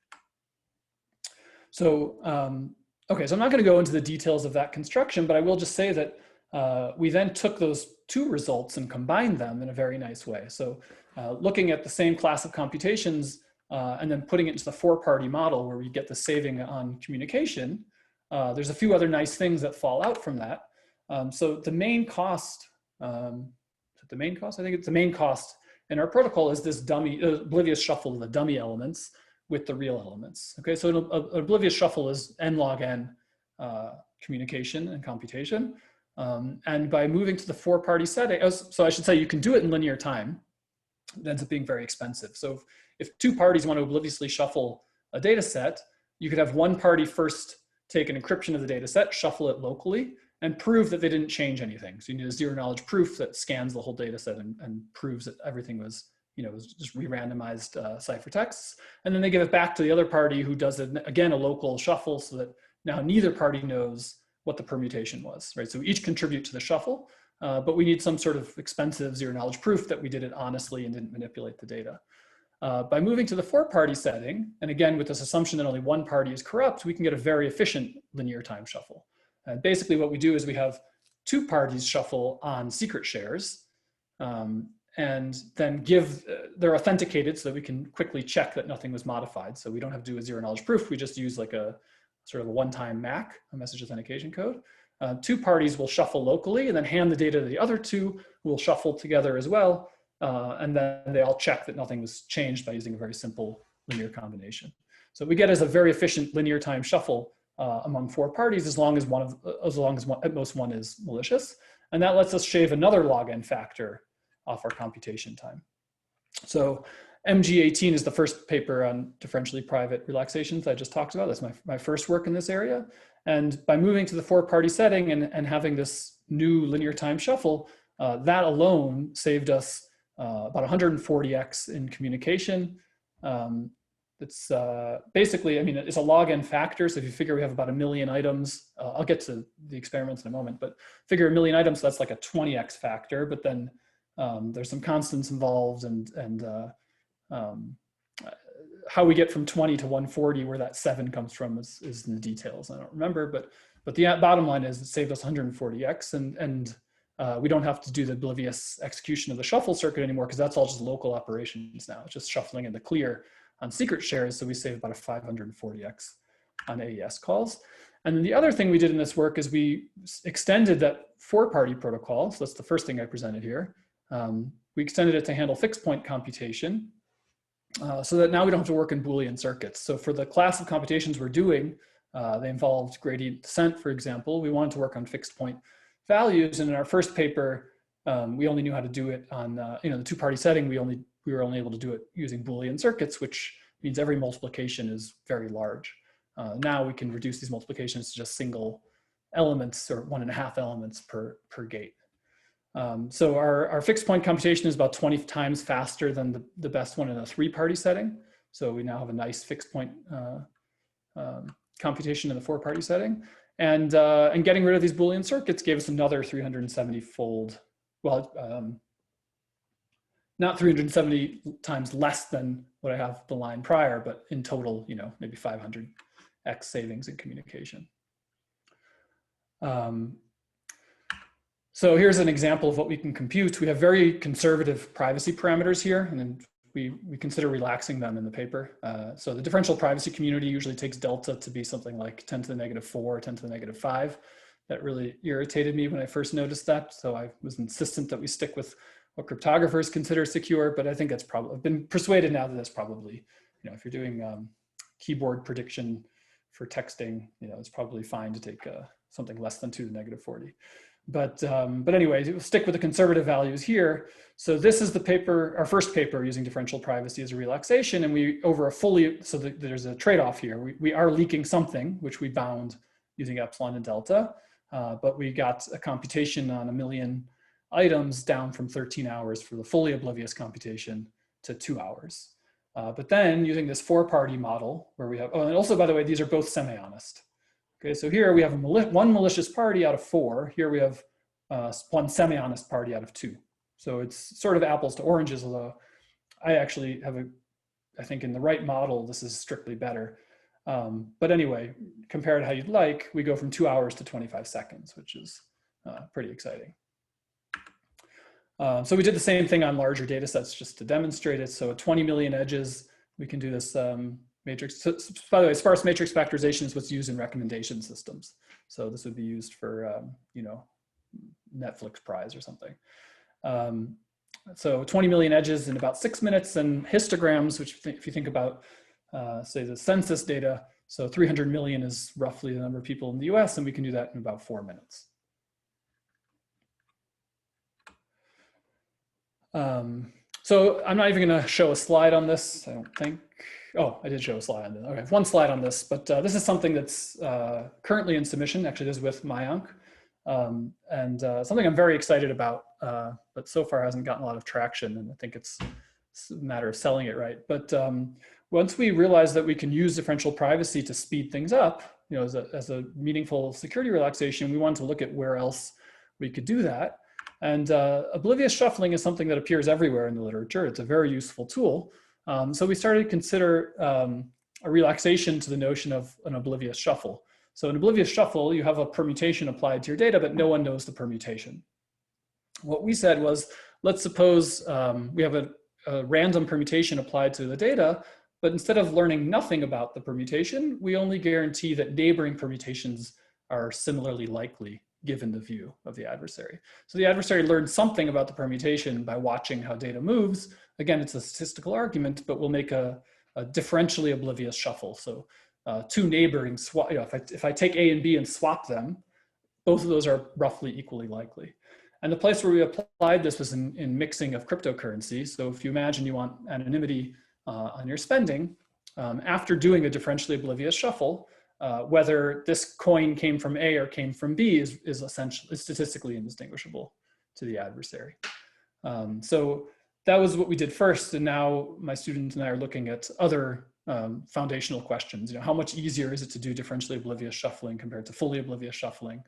So, okay, so I'm not going to go into the details of that construction, but I will just say that we then took those two results and combined them in a very nice way. So looking at the same class of computations and then putting it into the four-party model where we get the saving on communication, there's a few other nice things that fall out from that. So the main cost, I think it's the main cost in our protocol is this dummy, oblivious shuffle of the dummy elements with the real elements. Okay, so an oblivious shuffle is n log n communication and computation. And by moving to the four-party setting, so I should say you can do it in linear time. It ends up being very expensive. So if two parties want to obliviously shuffle a data set, you could have one party first take an encryption of the data set, shuffle it locally, and prove that they didn't change anything. So you need a zero-knowledge proof that scans the whole data set and proves that everything was, was just re-randomized ciphertexts. And then they give it back to the other party who does, again, a local shuffle so that now neither party knows what the permutation was, right? So we each contribute to the shuffle, but we need some sort of expensive zero-knowledge proof that we did it honestly and didn't manipulate the data. By moving to the four-party setting, and again, with this assumption that only one party is corrupt, we can get a very efficient linear time shuffle. And basically what we do is we have two parties shuffle on secret shares, and then they're authenticated so that we can quickly check that nothing was modified. So we don't have to do a zero knowledge proof. We just use like a sort of a one-time MAC, a message authentication code. Two parties will shuffle locally and then hand the data to the other two, who will shuffle together as well. And then they all check that nothing was changed by using a very simple linear combination. So we get as a very efficient linear time shuffle among four parties, as long as at most one is malicious. And that lets us shave another log n factor off our computation time. So MG18 is the first paper on differentially private relaxations I just talked about. That's my first work in this area. And by moving to the four-party setting and having this new linear time shuffle, that alone saved us about 140x in communication. It's basically, I mean, it's a log n factor. So if you figure we have about 1 million items, I'll get to the experiments in a moment, but figure 1 million items, so that's like a 20x factor. But then there's some constants involved, and how we get from 20 to 140, where that 7 comes from, is in the details. I don't remember, but the bottom line is it saved us 140x, and we don't have to do the oblivious execution of the shuffle circuit anymore, because that's all just local operations now. It's just shuffling in the clear on secret shares, so we save about a 540x on AES calls. And then the other thing we did in this work is we extended that four-party protocol. So that's the first thing I presented here. We extended it to handle fixed point computation, so that now we don't have to work in Boolean circuits. So for the class of computations we're doing, they involved gradient descent, for example. We wanted to work on fixed point values, and in our first paper, we only knew how to do it on the two-party setting. We were only able to do it using Boolean circuits, which means every multiplication is very large. Now we can reduce these multiplications to just single elements, or 1.5 elements per gate. So our fixed point computation is about 20 times faster than the best one in a three-party setting. So we now have a nice fixed point computation in the four-party setting. And getting rid of these Boolean circuits gave us another 370-fold, well, not 370 times less than what I have the line prior, but in total, maybe 500x savings in communication. So here's an example of what we can compute. We have very conservative privacy parameters here, and then we consider relaxing them in the paper. So the differential privacy community usually takes delta to be something like 10 to the negative 4, 10 to the negative 5. That really irritated me when I first noticed that. So I was insistent that we stick with what cryptographers consider secure, but I think that's probably, I've been persuaded now that that's probably, if you're doing keyboard prediction for texting, it's probably fine to take something less than 2 to the negative 40. But anyway, we'll stick with the conservative values here. So this is the paper, our first paper using differential privacy as a relaxation, and there's a trade-off here. We are leaking something, which we bound using epsilon and delta, but we got a computation on 1 million items down from 13 hours for the fully oblivious computation to 2 hours. But then using this four-party model where we have, and also, by the way, these are both semi-honest. Okay, so here we have one malicious party out of 4. Here we have one semi-honest party out of 2. So it's sort of apples to oranges, although I actually have I think in the right model, this is strictly better. But anyway, compare it how you'd like, we go from 2 hours to 25 seconds, which is pretty exciting. So we did the same thing on larger data sets just to demonstrate it. So at 20 million edges, we can do this matrix. So, by the way, sparse matrix factorization is what's used in recommendation systems. So this would be used for, Netflix prize or something. So 20 million edges in about 6 minutes, and histograms, which if you think about, say, the census data, so 300 million is roughly the number of people in the US, and we can do that in about 4 minutes. So I'm not even going to show a slide on this, I don't think. Oh, I did show a slide on this. Okay, I have one slide on this, but this is something that's currently in submission. Actually, this is with Mayank, and something I'm very excited about, but so far hasn't gotten a lot of traction, and I think it's a matter of selling it right. But once we realize that we can use differential privacy to speed things up, as a meaningful security relaxation, we wanted to look at where else we could do that. And oblivious shuffling is something that appears everywhere in the literature. It's a very useful tool. So we started to consider a relaxation to the notion of an oblivious shuffle. So in Oblivious Shuffle, you have a permutation applied to your data, but no one knows the permutation. What we said was, let's suppose we have a random permutation applied to the data, but instead of learning nothing about the permutation, we only guarantee that neighboring permutations are similarly likely given the view of the adversary. So the adversary learned something about the permutation by watching how data moves. Again, it's a statistical argument, but we'll make a differentially oblivious shuffle. So two neighboring swap, if I take A and B and swap them, both of those are roughly equally likely. And the place where we applied this was in mixing of cryptocurrency. So if you imagine you want anonymity on your spending, after doing a differentially oblivious shuffle, whether this coin came from A or came from B is essentially statistically indistinguishable to the adversary. So that was what we did first, and now my students and I are looking at other foundational questions. How much easier is it to do differentially oblivious shuffling compared to fully oblivious shuffling?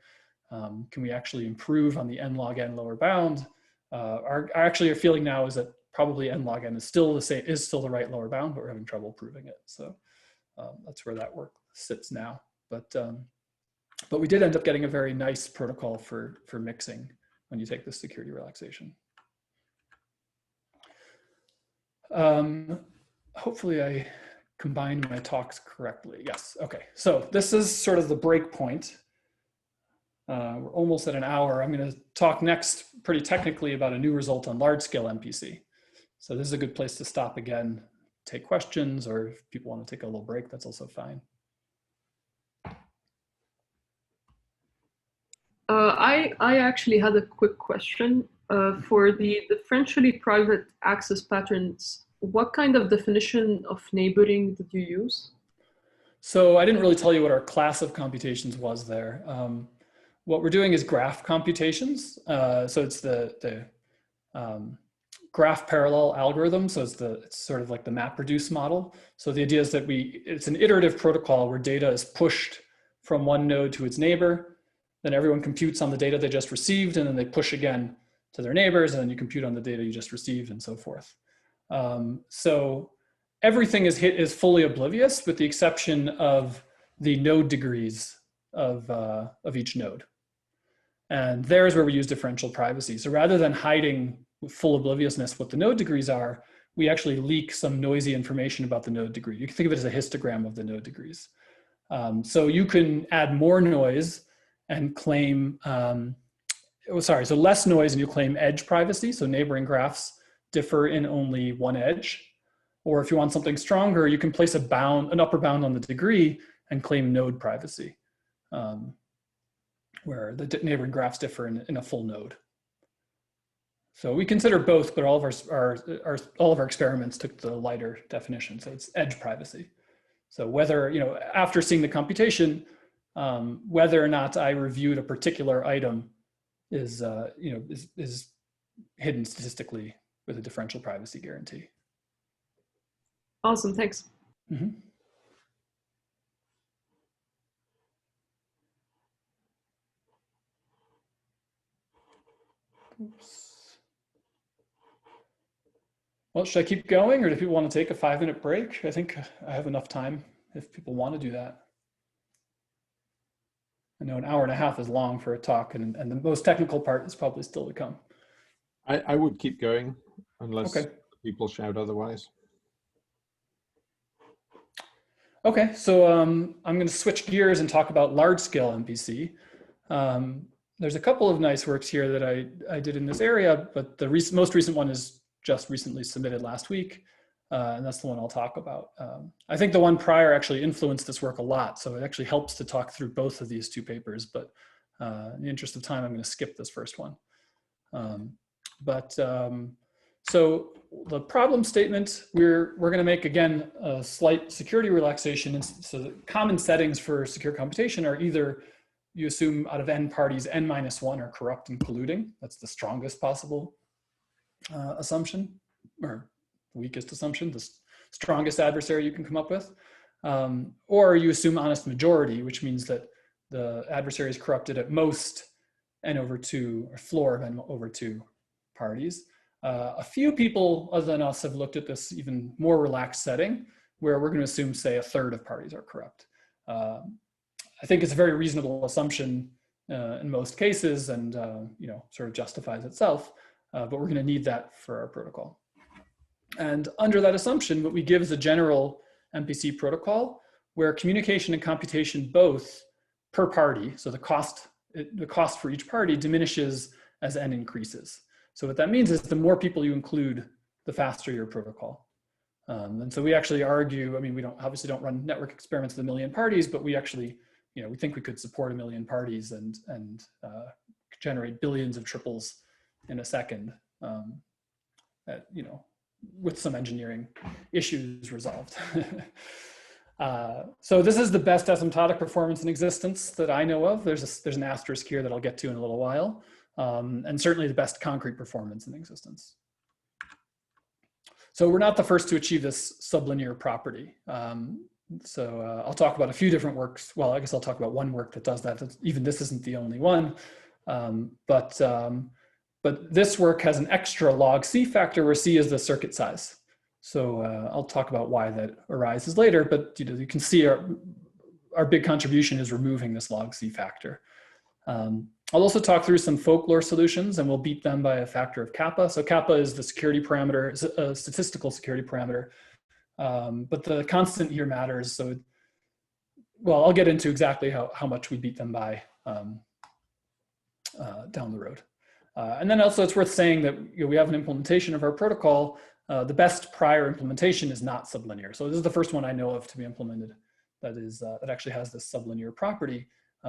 Can we actually improve on the n log n lower bound? Our feeling now is that probably n log n is still the right lower bound, but we're having trouble proving it. So that's where that work sits now. But we did end up getting a very nice protocol for mixing when you take the security relaxation. Hopefully I combined my talks correctly. Yes, okay. So this is sort of the break point. We're almost at an hour. I'm going to talk next pretty technically about a new result on large scale MPC. So this is a good place to stop again, take questions, or if people want to take a little break, that's also fine. I actually had a quick question. For the differentially private access patterns, what kind of definition of neighboring did you use? So I didn't really tell you what our class of computations was there. What we're doing is graph computations. So it's the graph parallel algorithm. So it's sort of like the MapReduce model. So the idea is that it's an iterative protocol where data is pushed from one node to its neighbor. Then everyone computes on the data they just received, and then they push again to their neighbors, and then you compute on the data you just received, and so forth. So everything is fully oblivious, with the exception of the node degrees of each node. And there's where we use differential privacy. So rather than hiding with full obliviousness what the node degrees are, we actually leak some noisy information about the node degree. You can think of it as a histogram of the node degrees. So you can add more noise and claim, so less noise and you claim edge privacy. So neighboring graphs differ in only one edge. Or if you want something stronger, you can place an upper bound on the degree and claim node privacy, where the neighboring graphs differ in a full node. So we consider both, but all of our experiments took the lighter definition. So it's edge privacy. So whether, after seeing the computation, whether or not I reviewed a particular item is hidden statistically with a differential privacy guarantee. Awesome, thanks. Mm-hmm. Oops. Well, should I keep going, or do people want to take a 5-minute break? I think I have enough time if people want to do that. I know an hour and a half is long for a talk, and the most technical part is probably still to come. I would keep going unless okay. people shout otherwise. Okay, so I'm going to switch gears and talk about large-scale MPC. There's a couple of nice works here that I did in this area, but the most recent one is just recently submitted last week, and that's the one I'll talk about. I think the one prior actually influenced this work a lot, so it actually helps to talk through both of these two papers, but in the interest of time, I'm going to skip this first one. So the problem statement, we're going to make, again, a slight security relaxation. So the common settings for secure computation are either you assume out of n parties, n-1 are corrupt and colluding. That's the strongest possible assumption, or weakest assumption, the strongest adversary you can come up with. Or you assume honest majority, which means that the adversary is corrupted at most n/2, or floor of n/2 parties. A few people other than us have looked at this even more relaxed setting where we're going to assume, say, 1/3 of parties are corrupt. I think it's a very reasonable assumption in most cases, and sort of justifies itself. But we're going to need that for our protocol. And under that assumption, what we give is a general MPC protocol where communication and computation both per party, so the cost for each party diminishes as n increases. So what that means is the more people you include, the faster your protocol. And so we actually argue, I mean, we obviously don't run network experiments with 1 million parties, but we actually, we think we could support 1 million parties and generate billions of triples in a second, with some engineering issues resolved. So this is the best asymptotic performance in existence that I know of. There's an asterisk here that I'll get to in a little while, and certainly the best concrete performance in existence. So we're not the first to achieve this sublinear property. I'll talk about a few different works. Well, I guess I'll talk about one work that does that. Even this isn't the only one, but this work has an extra log C factor where C is the circuit size. So I'll talk about why that arises later, but you can see our big contribution is removing this log C factor. I'll also talk through some folklore solutions, and we'll beat them by a factor of kappa. So kappa is the security parameter, it's a statistical security parameter, but the constant here matters. So, well, I'll get into exactly how much we beat them by down the road. And then also it's worth saying that we have an implementation of our protocol. The best prior implementation is not sublinear. So this is the first one I know of to be implemented that actually has this sublinear property.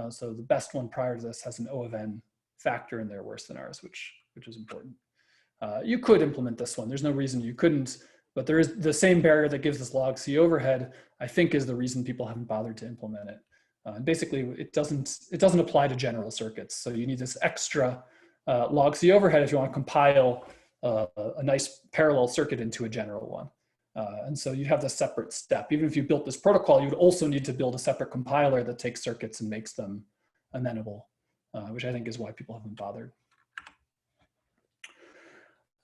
So the best one prior to this has an O of n factor in there worse than ours, which is important. You could implement this one. There's no reason you couldn't, but there is the same barrier that gives this log C overhead, I think, is the reason people haven't bothered to implement it. Basically, it doesn't apply to general circuits. So you need this extra log C overhead if you want to compile a nice parallel circuit into a general one. And so you have this separate step. Even if you built this protocol, you would also need to build a separate compiler that takes circuits and makes them amenable, which I think is why people haven't bothered.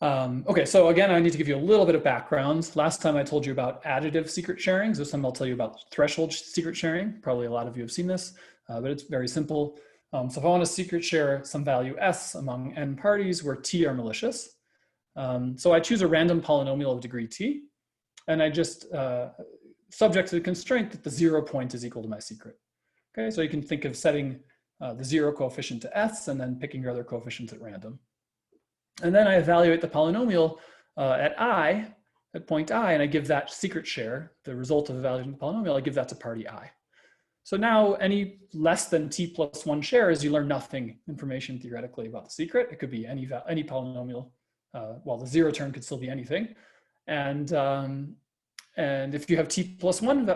Okay, so again, I need to give you a little bit of background. Last time I told you about additive secret sharing. This time I'll tell you about threshold secret sharing. Probably a lot of you have seen this, but it's very simple. So if I want to secret share some value S among n parties where T are malicious, so I choose a random polynomial of degree T, and I just subject to the constraint that the 0 point is equal to my secret. Okay, so you can think of setting the 0 coefficient to S and then picking your other coefficients at random. And then I evaluate the polynomial at point I, and I give that secret share, the result of evaluating the polynomial, I give that to party I. So now any less than T plus 1 shares, you learn nothing information theoretically about the secret. It could be any polynomial. Well, the 0 term could still be anything. And if you have T plus 1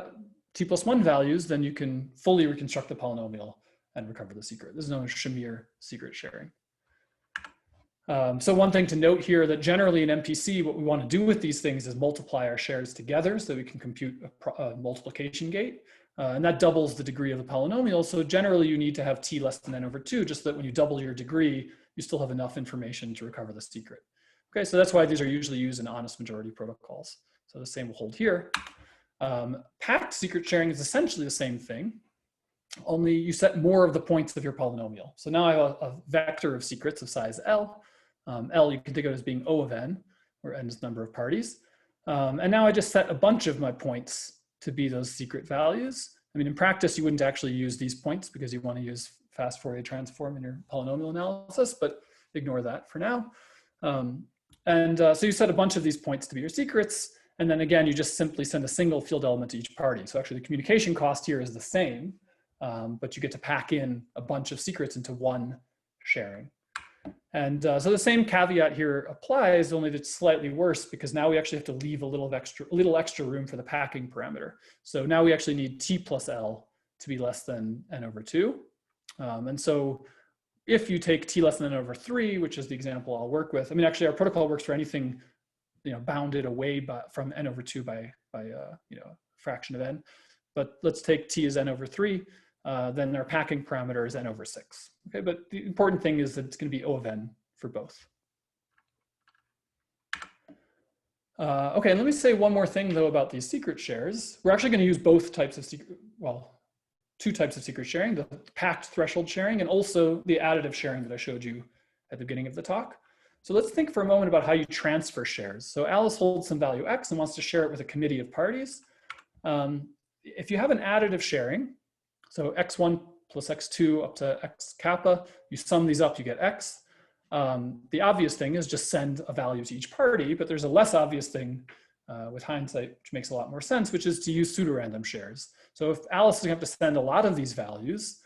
values, then you can fully reconstruct the polynomial and recover the secret. This is known as Shamir secret sharing. So one thing to note here that generally in MPC, what we want to do with these things is multiply our shares together so we can compute a multiplication gate. And that doubles the degree of the polynomial. So generally you need to have T less than n over 2, just so that when you double your degree, you still have enough information to recover the secret. Okay, so that's why these are usually used in honest majority protocols. So the same will hold here. Packed secret sharing is essentially the same thing, only you set more of the points of your polynomial. So now I have a vector of secrets of size L. L you can think of as being O of n, where n is the number of parties. And now I just set a bunch of my points to be those secret values. I mean, in practice, you wouldn't actually use these points because you want to use fast Fourier transform in your polynomial analysis, but ignore that for now. So you set a bunch of these points to be your secrets. And then again, you just simply send a single field element to each party. So actually the communication cost here is the same, but you get to pack in a bunch of secrets into one sharing. And so the same caveat here applies, only that it's slightly worse because now we actually have to leave a little extra room for the packing parameter. So now we actually need T plus L to be less than n over 2. And so if you take T less than n over 3, which is the example I'll work with, I mean, actually our protocol works for anything, bounded away from n over 2 by a fraction of n. But let's take T as n over 3. Then our packing parameter is n over 6. Okay, but the important thing is that it's going to be O of n for both. Okay, and let me say one more thing though about these secret shares. We're actually going to use both types of secret. Well, two types of secret sharing, the packed threshold sharing and also the additive sharing that I showed you at the beginning of the talk. So let's think for a moment about how you transfer shares. So Alice holds some value X and wants to share it with a committee of parties. If you have an additive sharing, so X1 plus X2 up to X kappa, you sum these up, you get X. The obvious thing is just send a value to each party, but there's a less obvious thing with hindsight, which makes a lot more sense, which is to use pseudorandom shares. So if Alice is going to have to send a lot of these values,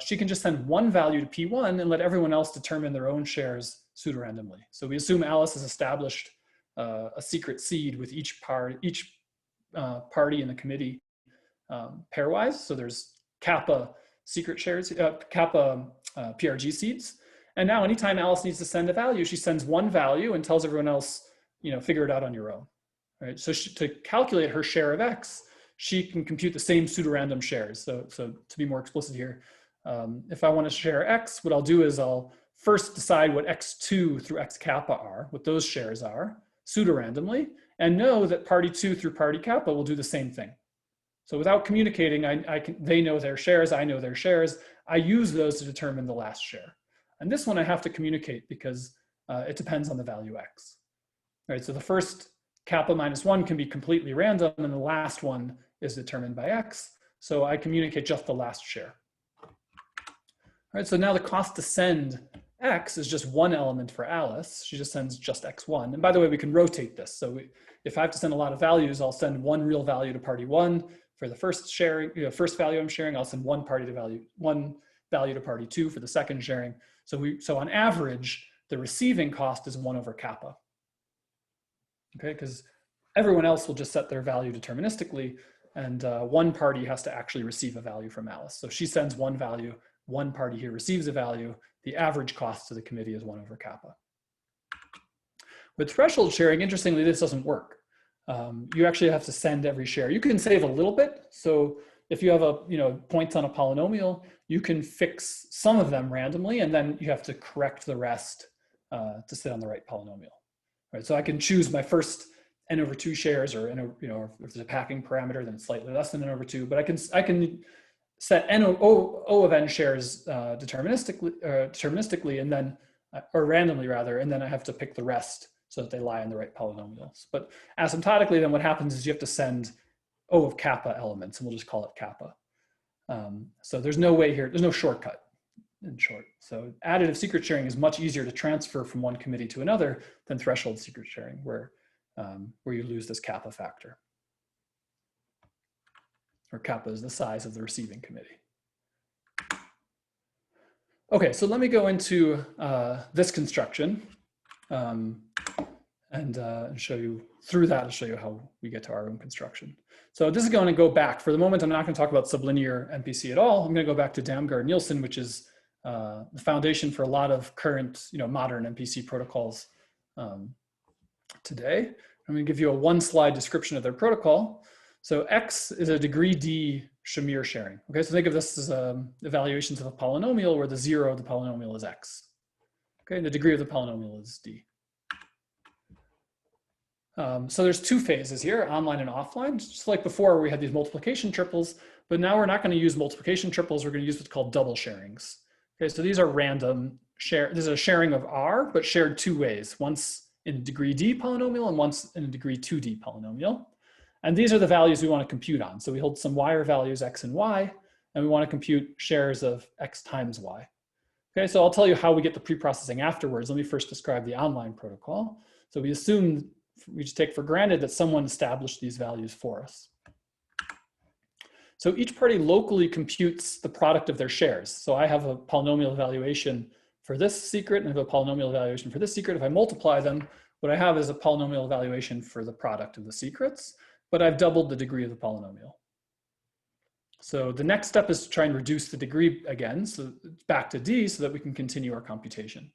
she can just send one value to P1 and let everyone else determine their own shares pseudorandomly. So we assume Alice has established a secret seed with each party in the committee pairwise. So there's kappa secret shares, kappa PRG seeds. And now anytime Alice needs to send a value, she sends one value and tells everyone else, figure it out on your own. Right? So to calculate her share of X, she can compute the same pseudorandom shares. So to be more explicit here, if I want to share X, what I'll do is I'll first decide what X2 through X kappa are, what those shares are, pseudorandomly, and know that party 2 through party kappa will do the same thing. So without communicating, they know their shares, I know their shares. I use those to determine the last share. And this one I have to communicate because it depends on the value X. All right, so the first kappa minus 1 can be completely random, and the last one is determined by X. So I communicate just the last share. All right, so now the cost to send X is just one element for Alice. She just sends just X1. And by the way, we can rotate this. So if I have to send a lot of values, I'll send one real value to party 1. For the first sharing, first value I'm sharing, I'll send one value to party 2 for the second sharing. So on average, the receiving cost is 1 over kappa. Okay, because everyone else will just set their value deterministically, and one party has to actually receive a value from Alice. So she sends one value, one party here receives a value. The average cost to the committee is 1 over kappa. With threshold sharing, interestingly, this doesn't work. You actually have to send every share. You can save a little bit. So if you have points on a polynomial, you can fix some of them randomly, and then you have to correct the rest to sit on the right polynomial. Right, so I can choose my first n over 2 shares, or if there's a packing parameter, then it's slightly less than n over 2. But I can set O of n shares deterministically, and then or randomly rather, and then I have to pick the rest so that they lie in the right polynomials. But asymptotically, then what happens is you have to send O of kappa elements, and we'll just call it kappa. So there's no way here, there's no shortcut, in short. So additive secret sharing is much easier to transfer from one committee to another than threshold secret sharing, where you lose this kappa factor. Or kappa is the size of the receiving committee. Okay, so let me go into this construction and show you, through that, I'll show you how we get to our own construction. So this is going to go back. For the moment, I'm not going to talk about sublinear MPC at all. I'm going to go back to Damgaard-Nielsen, which is the foundation for a lot of current, modern MPC protocols today. I'm going to give you a one-slide description of their protocol. So X is a degree D Shamir sharing. Okay, so think of this as evaluations of a polynomial where the 0 of the polynomial is X. Okay, and the degree of the polynomial is D. So there's two phases here, online and offline. Just like before, we had these multiplication triples, but now we're not going to use multiplication triples. We're going to use what's called double sharings. Okay, so these are random share. This is a sharing of R, but shared two ways. Once in degree D polynomial and once in a degree 2D polynomial. And these are the values we want to compute on. So we hold some wire values X and Y, and we want to compute shares of X times Y. Okay, so I'll tell you how we get the pre-processing afterwards. Let me first describe the online protocol. So we assume, we just take for granted that someone established these values for us. So each party locally computes the product of their shares. So I have a polynomial evaluation for this secret and I have a polynomial evaluation for this secret. If I multiply them, what I have is a polynomial evaluation for the product of the secrets, but I've doubled the degree of the polynomial. So the next step is to try and reduce the degree again, so back to D, so that we can continue our computation.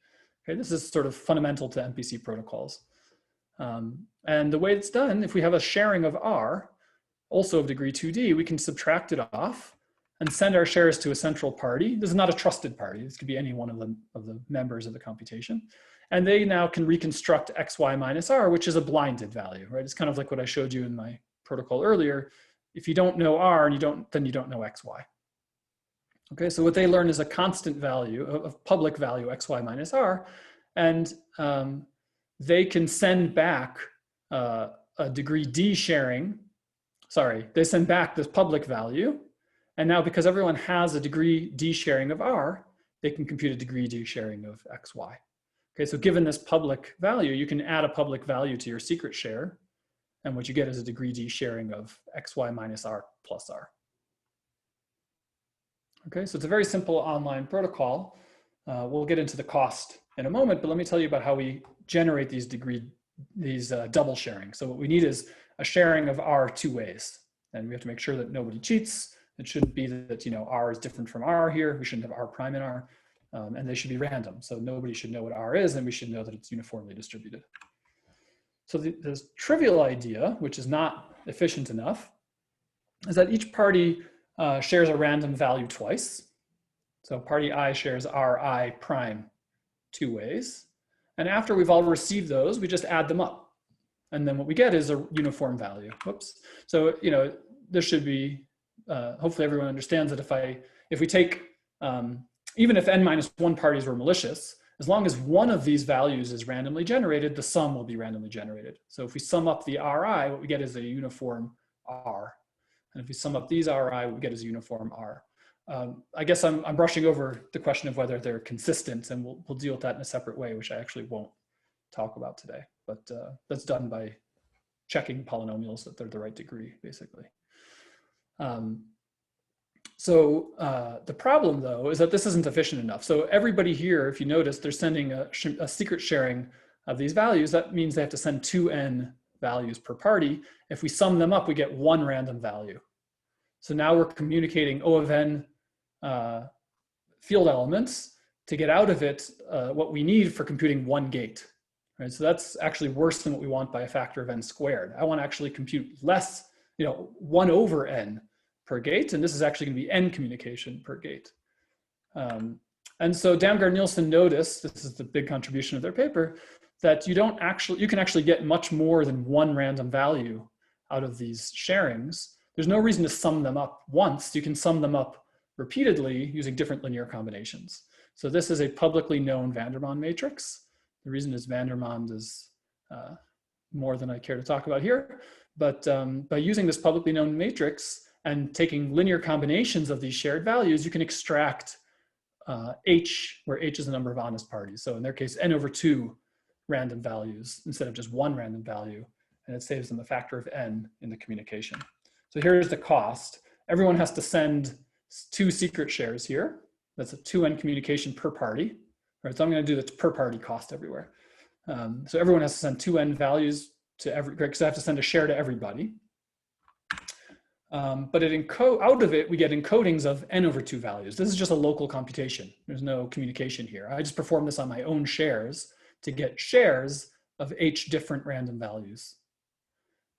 Okay, this is sort of fundamental to MPC protocols. And the way it's done, if we have a sharing of R, also of degree 2D, we can subtract it off and send our shares to a central party. This is not a trusted party. This could be any one of the members of the computation. And they now can reconstruct XY minus R, which is a blinded value, right? It's kind of like what I showed you in my protocol earlier. If you don't know R and then you don't know XY. Okay, so what they learn is a constant value of public value xy minus r, and they can send back a degree d sharing. Sorry, they send back this public value, and now because everyone has a degree d sharing of r, they can compute a degree d sharing of xy. Okay, so given this public value, you can add a public value to your secret share, and what you get is a degree d sharing of xy minus r plus r. Okay, so it's a very simple online protocol. We'll get into the cost in a moment, but let me tell you about how we generate these double sharing. So what we need is a sharing of R two ways, and we have to make sure that nobody cheats. It shouldn't be that, you know, R is different from R here. We shouldn't have R prime in R, and they should be random. So nobody should know what R is, and we should know that it's uniformly distributed. So the trivial idea, which is not efficient enough, is that each party shares a random value twice. So party I shares Ri prime two ways. And after we've all received those, we just add them up. And then what we get is a uniform value. Whoops. So, you know, there should be, hopefully everyone understands that if we take, even if n minus one parties were malicious, as long as one of these values is randomly generated, the sum will be randomly generated. So if we sum up the Ri, what we get is a uniform R. And if we sum up these Ri, what we get is a uniform R. I guess I'm brushing over the question of whether they're consistent, and we'll deal with that in a separate way, which I actually won't talk about today. But that's done by checking polynomials that they're the right degree, basically. The problem, though, is that this isn't efficient enough. So everybody here, if you notice, they're sending a secret sharing of these values. That means they have to send 2n values per party. If we sum them up, we get one random value. So now we're communicating O of n field elements to get out of it what we need for computing one gate. Right? So that's actually worse than what we want by a factor of n squared. I want to actually compute less, 1 over n per gate, and this is actually going to be n communication per gate. And so Damgaard-Nielsen noticed, this is the big contribution of their paper, that you can actually get much more than one random value out of these sharings. There's no reason to sum them up once. You can sum them up repeatedly using different linear combinations. So this is a publicly known Vandermonde matrix. The reason is Vandermonde is more than I care to talk about here. But by using this publicly known matrix and taking linear combinations of these shared values, you can extract H, where H is the number of honest parties. So in their case, n over 2 random values instead of just one random value. And it saves them a factor of n in the communication. So here's the cost. Everyone has to send 2 secret shares here. That's a 2n communication per party. Right, so I'm going to do the per party cost everywhere. So everyone has to send 2n values to every, because I have to send a share to everybody. But out of it, we get encodings of n over 2 values. This is just a local computation. There's no communication here. I just perform this on my own shares to get shares of h different random values.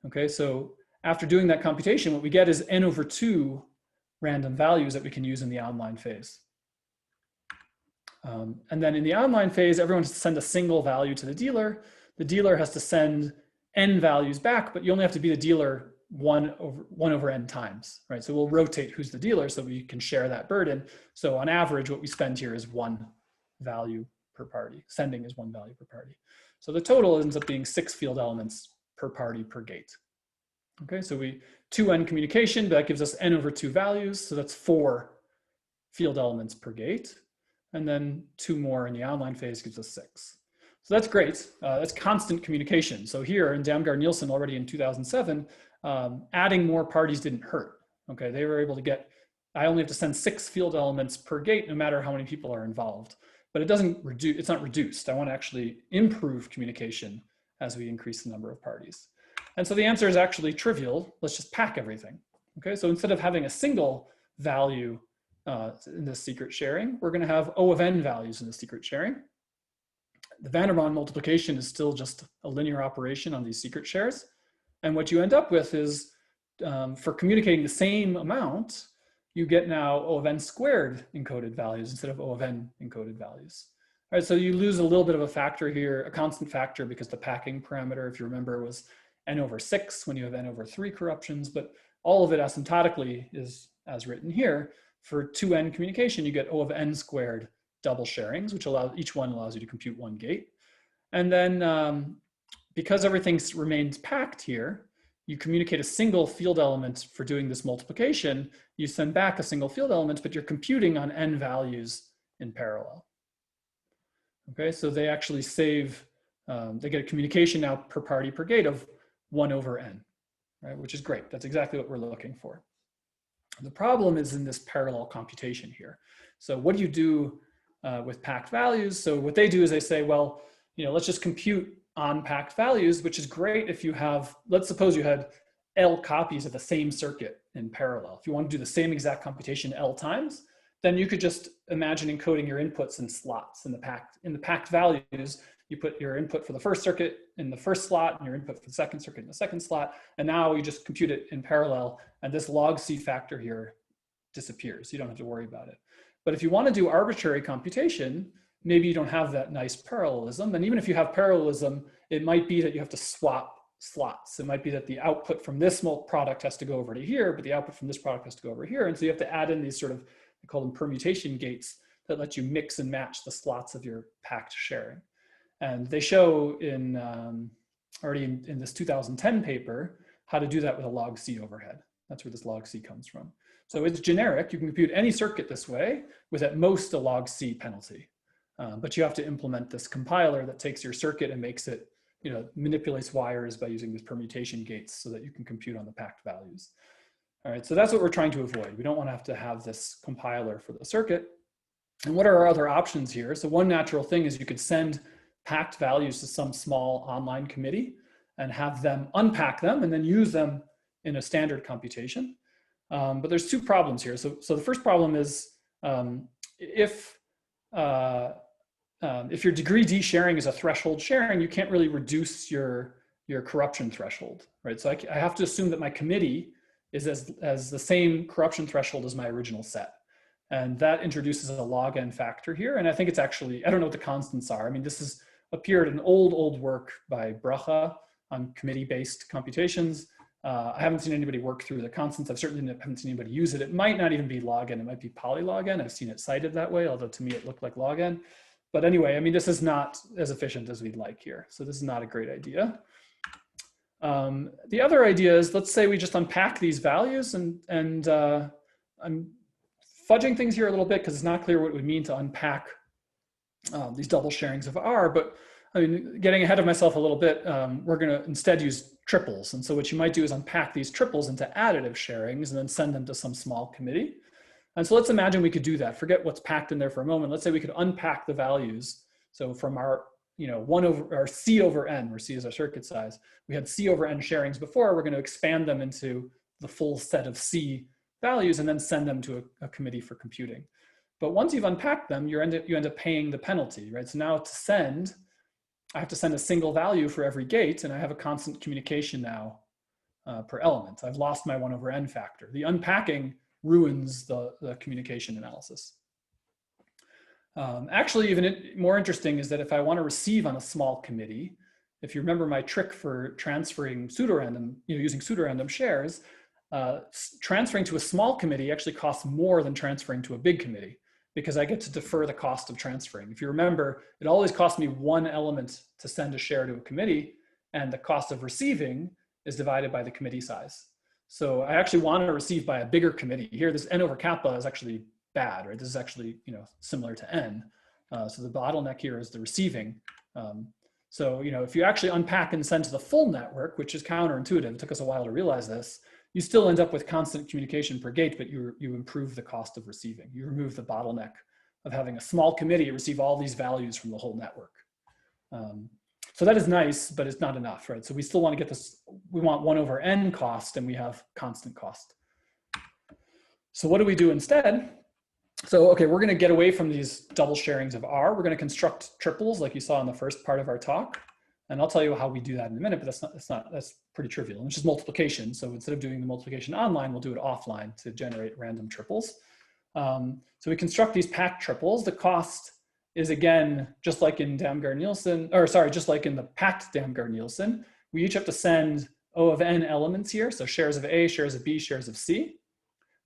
Okay, so after doing that computation, what we get is n over 2 random values that we can use in the online phase. And then in the online phase, everyone has to send a single value to the dealer. The dealer has to send n values back, but you only have to be the dealer 1 over n times, right? So we'll rotate who's the dealer so we can share that burden. So on average, what we spend here is 1 value per party. Sending is 1 value per party. So the total ends up being 6 field elements per party per gate. Okay, so 2n communication, that gives us n over 2 values. So that's 4 field elements per gate. And then 2 more in the online phase gives us 6. So that's great. That's constant communication. So here in Damgaard-Nielsen already in 2007, adding more parties didn't hurt. Okay, they were able to get, I only have to send 6 field elements per gate no matter how many people are involved. But it doesn't reduce, it's not reduced. I want to actually improve communication as we increase the number of parties. And so the answer is actually trivial. Let's just pack everything. Okay, so instead of having a single value in the secret sharing, we're going to have O of n values in the secret sharing. The Vandermonde multiplication is still just a linear operation on these secret shares. And what you end up with is, for communicating the same amount, you get now O of n squared encoded values instead of O of n encoded values. All right, so you lose a little bit of a factor here, a constant factor, because the packing parameter, if you remember, was n over 6 when you have n over 3 corruptions, but all of it asymptotically is as written here. for 2n communication, you get O of n squared double sharings, which each one allows you to compute one gate. And then because everything remains packed here, you communicate a single field element for doing this multiplication. You send back a single field element, but you're computing on n values in parallel. Okay, so they actually save, they get a communication now per party per gate of 1 over n, right, which is great. That's exactly what we're looking for. The problem is in this parallel computation here. So what do you do with packed values? So what they do is they say, well, let's just compute on packed values, which is great if you have, let's suppose you had L copies of the same circuit in parallel. If you want to do the same exact computation L times, then you could just imagine encoding your inputs in slots in the packed values. You put your input for the first circuit in the first slot and your input for the second circuit in the second slot. And now you just compute it in parallel, and this log C factor here disappears. You don't have to worry about it. But if you want to do arbitrary computation, maybe you don't have that nice parallelism. And even if you have parallelism, it might be that you have to swap slots. It might be that the output from this product has to go over to here, but the output from this product has to go over here. And so you have to add in these sort of, they call them permutation gates, that let you mix and match the slots of your packed sharing. And they show in already in this 2010 paper how to do that with a log C overhead. That's where this log C comes from. So it's generic. You can compute any circuit this way with at most a log C penalty. But you have to implement this compiler that takes your circuit and makes it, manipulates wires by using these permutation gates so that you can compute on the packed values. All right, so that's what we're trying to avoid. We don't want to have this compiler for the circuit. And what are our other options here? So one natural thing is you could send packed values to some small online committee and have them unpack them and then use them in a standard computation. But there's two problems here. So the first problem is if your degree D sharing is a threshold sharing, you can't really reduce your corruption threshold, right? So I have to assume that my committee is as the same corruption threshold as my original set. And that introduces a log n factor here. And I think it's actually, I don't know what the constants are. I mean, this has appeared in old work by Bracha on committee-based computations. I haven't seen anybody work through the constants. I've certainly haven't seen anybody use it. It might not even be log n, it might be polylog n. I've seen it cited that way, although to me it looked like log n. But anyway, I mean, this is not as efficient as we'd like here. So this is not a great idea. The other idea is, let's say we just unpack these values, and I'm fudging things here a little bit because it's not clear what it would mean to unpack these double sharings of R, but I mean, getting ahead of myself a little bit, we're going to instead use triples. And so what you might do is unpack these triples into additive sharings and then send them to some small committee. And so let's imagine we could do that. Forget what's packed in there for a moment. Let's say we could unpack the values. So from our, C over n, where C is our circuit size, we had C over n sharings before. We're going to expand them into the full set of C values and then send them to a committee for computing. But once you've unpacked them, you end up paying the penalty, right? So now to send, I have to send a single value for every gate, and I have a constant communication now per element. I've lost my 1 over n factor. The unpacking ruins the communication analysis. Actually, even more interesting is that if I want to receive on a small committee, if you remember my trick for transferring pseudorandom, using pseudorandom shares, transferring to a small committee actually costs more than transferring to a big committee, because I get to defer the cost of transferring. If you remember, it always cost me 1 element to send a share to a committee, and the cost of receiving is divided by the committee size. So I actually want to receive by a bigger committee. Here, this n over kappa is actually bad, right? This is actually, similar to n. So the bottleneck here is the receiving. So, if you actually unpack and send to the full network, which is counterintuitive, it took us a while to realize this, you still end up with constant communication per gate, but you improve the cost of receiving. You remove the bottleneck of having a small committee receive all these values from the whole network. So that is nice, but it's not enough, right? So we still want to get this, we want 1 over n cost, and we have constant cost. So what do we do instead? So, okay, we're going to get away from these double sharings of R. We're going to construct triples like you saw in the first part of our talk. And I'll tell you how we do that in a minute, but that's pretty trivial. It's just multiplication. So instead of doing the multiplication online, we'll do it offline to generate random triples. So we construct these packed triples. The cost is, again, just like in Damgard-Nielsen, or sorry, just like in the packed Damgard-Nielsen, we each have to send O of n elements here. So shares of A, shares of B, shares of C.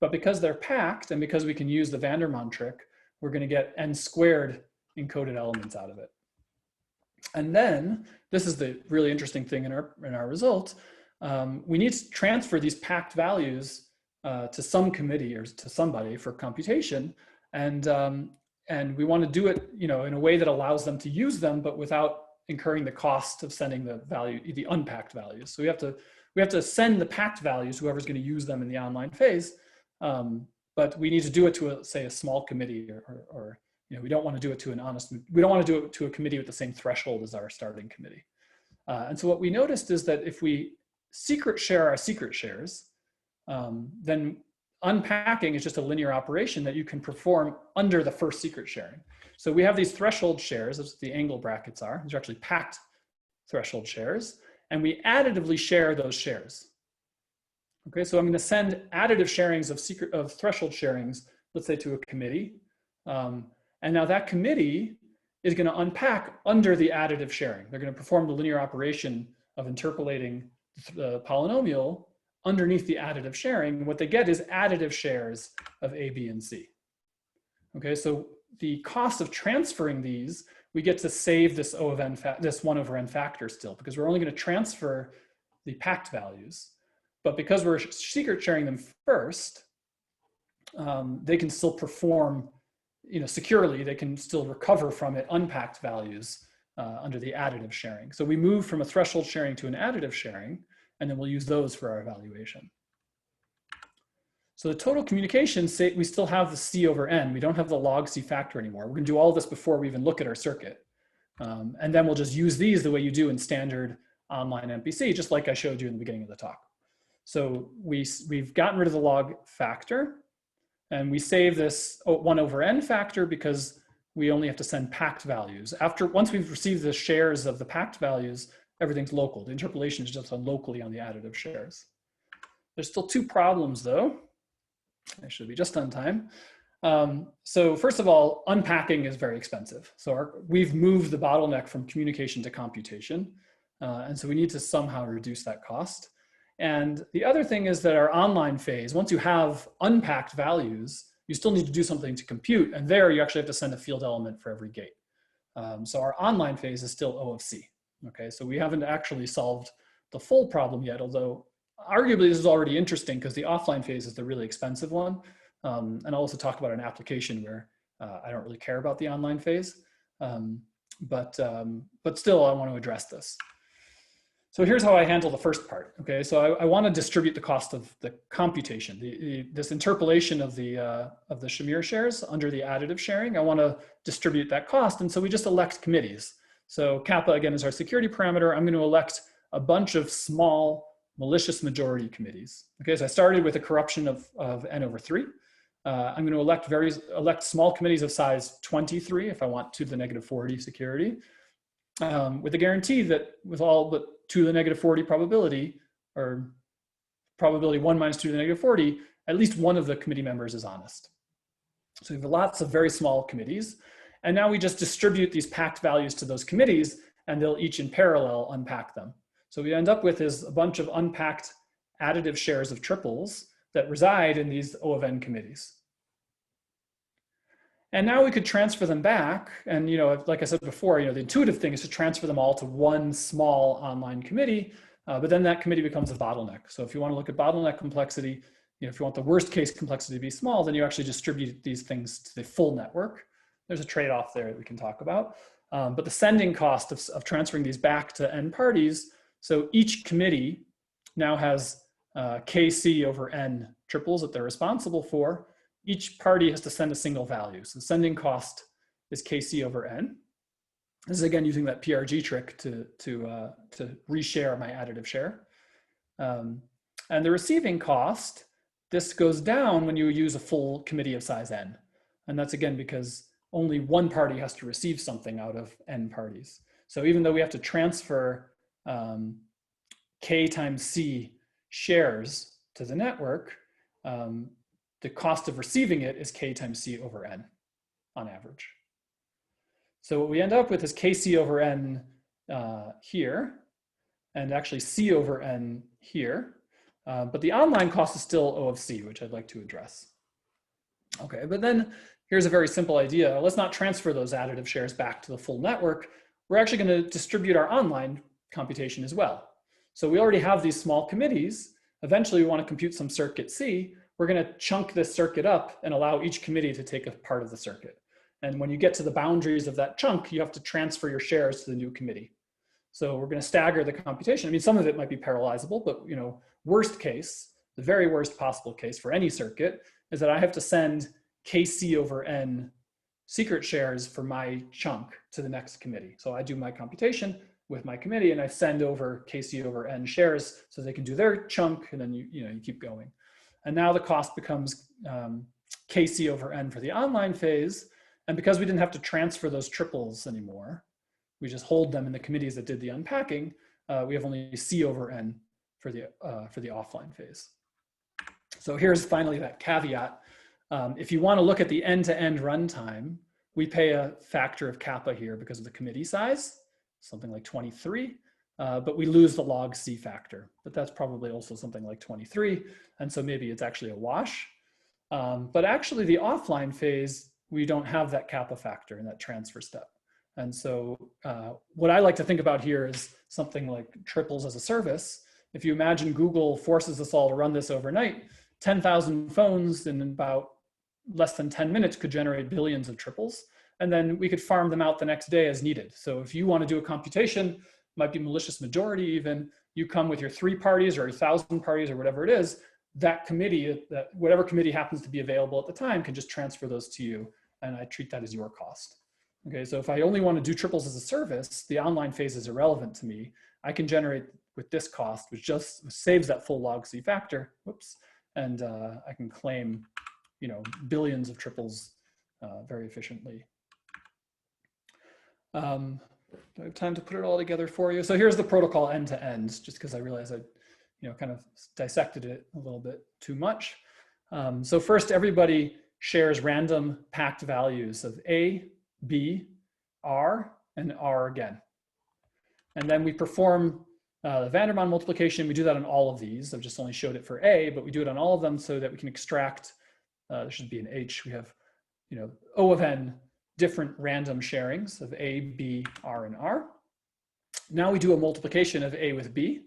But because they're packed and because we can use the Vandermonde trick, we're going to get n squared encoded elements out of it. And then, this is the really interesting thing in our result, we need to transfer these packed values to some committee or to somebody for computation. And we want to do it, in a way that allows them to use them, but without incurring the cost of sending the unpacked values. So we have to send the packed values, whoever's going to use them in the online phase, but we need to do it to say a small committee, or we don't want to do it to we don't want to do it to a committee with the same threshold as our starting committee. And so what we noticed is that if we secret share our secret shares, then unpacking is just a linear operation that you can perform under the first secret sharing. So we have these threshold shares, that's what the angle brackets are. These are actually packed threshold shares, and we additively share those shares. Okay, so I'm going to send additive sharings of threshold sharings, let's say to a committee. And now that committee is going to unpack under the additive sharing. They're going to perform the linear operation of interpolating the polynomial underneath the additive sharing. What they get is additive shares of A, B, and C. Okay, so the cost of transferring these, we get to save this O of n, this 1 over n factor still, because we're only going to transfer the packed values. But because we're secret sharing them first, they can still perform, securely. They can still recover from it unpacked values under the additive sharing. So we move from a threshold sharing to an additive sharing, and then we'll use those for our evaluation. So the total communication, we still have the C over N. We don't have the log C factor anymore. We're going to do all this before we even look at our circuit. And then we'll just use these the way you do in standard online MPC, just like I showed you in the beginning of the talk. So we've gotten rid of the log factor, and we save this 1 over n factor because we only have to send packed values. Once we've received the shares of the packed values, everything's local. The interpolation is just locally on the additive shares. There's still 2 problems though. I should be just on time. So first of all, unpacking is very expensive. So we've moved the bottleneck from communication to computation. And so we need to somehow reduce that cost. And the other thing is that our online phase, once you have unpacked values, you still need to do something to compute. And there you actually have to send a field element for every gate. So our online phase is still O of C. Okay, so we haven't actually solved the full problem yet, although arguably this is already interesting because the offline phase is the really expensive one. And I'll also talk about an application where I don't really care about the online phase, but still I want to address this. So here's how I handle the first part. Okay, so I want to distribute the cost of the computation, this interpolation of the Shamir shares under the additive sharing. I want to distribute that cost, and so we just elect committees. So kappa again is our security parameter. I'm going to elect a bunch of small malicious majority committees. Okay, so I started with a corruption of n over 3. I'm going to elect small committees of size 23 if I want 2 to the negative 40 security, with the guarantee that with all but 2 to the negative 40 probability, or probability 1 minus 2 to the negative 40, at least one of the committee members is honest. So we have lots of very small committees. And now we just distribute these packed values to those committees, and they'll each in parallel unpack them. So we end up with is a bunch of unpacked additive shares of triples that reside in these O of n committees. And now we could transfer them back. And like I said before, the intuitive thing is to transfer them all to one small online committee, but then that committee becomes a bottleneck. So if you want to look at bottleneck complexity, if you want the worst case complexity to be small, then you actually distribute these things to the full network. There's a trade-off there that we can talk about. But the sending cost of transferring these back to n parties, so each committee now has kc over n triples that they're responsible for. Each party has to send a single value. So the sending cost is kc over n. This is again using that PRG trick to reshare my additive share. And the receiving cost, this goes down when you use a full committee of size n. And that's again because only one party has to receive something out of n parties. So even though we have to transfer k times c shares to the network, the cost of receiving it is k times c over n on average. So what we end up with is kc over n here, and actually c over n here. But the online cost is still O of C, which I'd like to address. Okay, but then here's a very simple idea. Let's not transfer those additive shares back to the full network. We're actually going to distribute our online computation as well. So we already have these small committees. Eventually, we want to compute some circuit C. We're going to chunk this circuit up and allow each committee to take a part of the circuit. And when you get to the boundaries of that chunk, you have to transfer your shares to the new committee. So we're going to stagger the computation. I mean, some of it might be parallelizable, but worst case, the very worst possible case for any circuit is that I have to send KC over N secret shares for my chunk to the next committee. So I do my computation with my committee and I send over KC over N shares so they can do their chunk, and then you keep going. And now the cost becomes KC over N for the online phase. And because we didn't have to transfer those triples anymore, we just hold them in the committees that did the unpacking, we have only C over N for the offline phase. So here's finally that caveat. If you want to look at the end-to-end runtime, we pay a factor of kappa here because of the committee size, something like 23, but we lose the log C factor, but that's probably also something like 23, and so maybe it's actually a wash. But actually the offline phase, we don't have that kappa factor in that transfer step. And so what I like to think about here is something like triples as a service. If you imagine Google forces us all to run this overnight, 10,000 phones in about less than 10 minutes could generate billions of triples. And then we could farm them out the next day as needed. So if you want to do a computation, might be malicious majority even, you come with your 3 parties or 1,000 parties or whatever it is, that committee, whatever committee happens to be available at the time can just transfer those to you. And I treat that as your cost. Okay, so if I only want to do triples as a service, the online phase is irrelevant to me. I can generate with this cost, which just saves that full log C factor, whoops, and I can claim, billions of triples very efficiently. Do I have time to put it all together for you? So here's the protocol end to end, just because I realized I, kind of dissected it a little bit too much. So first, everybody shares random packed values of A, B, R, and R again. And then we perform the Vandermonde multiplication. We do that on all of these. I've just only showed it for A, but we do it on all of them so that we can extract, there should be an H. We have, O of N different random sharings of A, B, R, and R. Now we do a multiplication of A with B.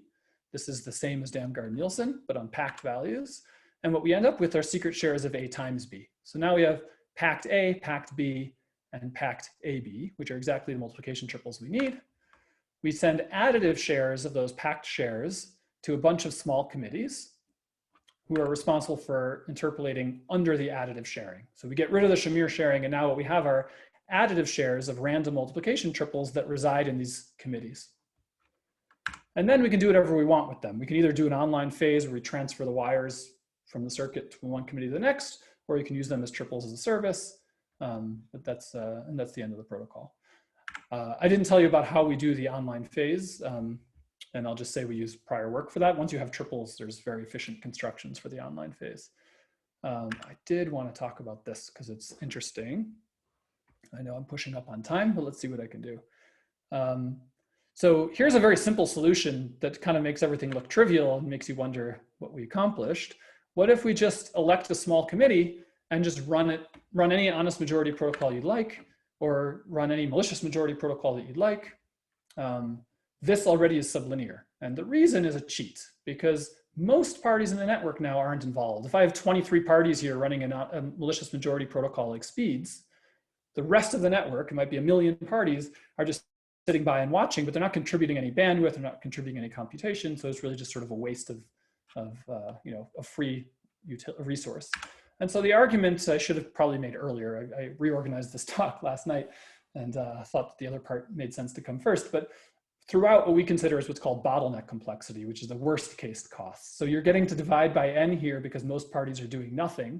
This is the same as Damgard-Nielsen, but on packed values. And what we end up with are secret shares of A times B. So now we have packed A, packed B, and packed AB, which are exactly the multiplication triples we need. We send additive shares of those packed shares to a bunch of small committees who are responsible for interpolating under the additive sharing. So we get rid of the Shamir sharing, and now what we have are additive shares of random multiplication triples that reside in these committees. And then we can do whatever we want with them. We can either do an online phase where we transfer the wires from the circuit from one committee to the next, or you can use them as triples as a service. But that's the end of the protocol. I didn't tell you about how we do the online phase, and I'll just say we use prior work for that. Once you have triples, there's very efficient constructions for the online phase. I did want to talk about this because it's interesting. I know I'm pushing up on time, but let's see what I can do. So here's a very simple solution that kind of makes everything look trivial and makes you wonder what we accomplished. What if we just elect a small committee and just run any honest majority protocol you'd like, or run any malicious majority protocol that you'd like? This already is sublinear. And the reason is a cheat, because most parties in the network now aren't involved. If I have 23 parties here running a malicious majority protocol like Speeds, the rest of the network, it might be 1 million parties, are just sitting by and watching, but they're not contributing any bandwidth, they're not contributing any computation, so it's really just sort of a waste of a free resource. And so the argument I should have probably made earlier, I reorganized this talk last night and thought that the other part made sense to come first, but throughout what we consider is what's called bottleneck complexity, which is the worst case cost. So you're getting to divide by n here because most parties are doing nothing,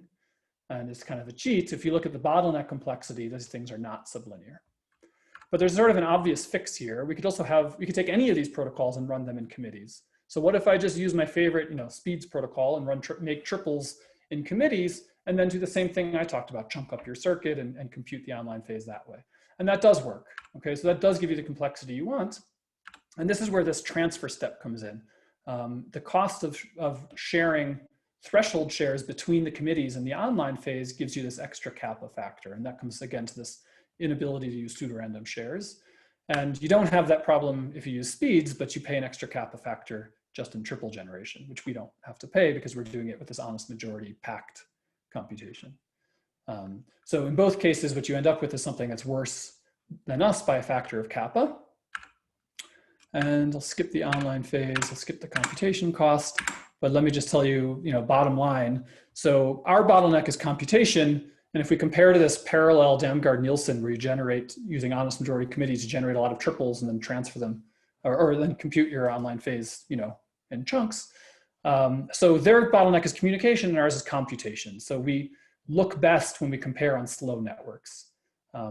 and it's kind of a cheat. If you look at the bottleneck complexity, these things are not sublinear. But there's sort of an obvious fix here. We could take any of these protocols and run them in committees. So what if I just use my favorite, Speeds protocol and make triples in committees, and then do the same thing I talked about, chunk up your circuit and compute the online phase that way. And that does work, okay? So that does give you the complexity you want. And this is where this transfer step comes in. the cost of sharing threshold shares between the committees in the online phase gives you this extra kappa factor. And that comes again to this inability to use pseudorandom shares. And you don't have that problem if you use speeds, but you pay an extra kappa factor just in triple generation, which we don't have to pay because we're doing it with this honest majority packed computation. So in both cases, what you end up with is something that's worse than us by a factor of kappa. And I'll skip the online phase, I'll skip the computation cost, but let me just tell you, bottom line. So our bottleneck is computation. And if we compare to this parallel Damgard-Nielsen where you generate using honest majority committees, you generate a lot of triples and then transfer them, or then compute your online phase, in chunks. So their bottleneck is communication and ours is computation. So we look best when we compare on slow networks.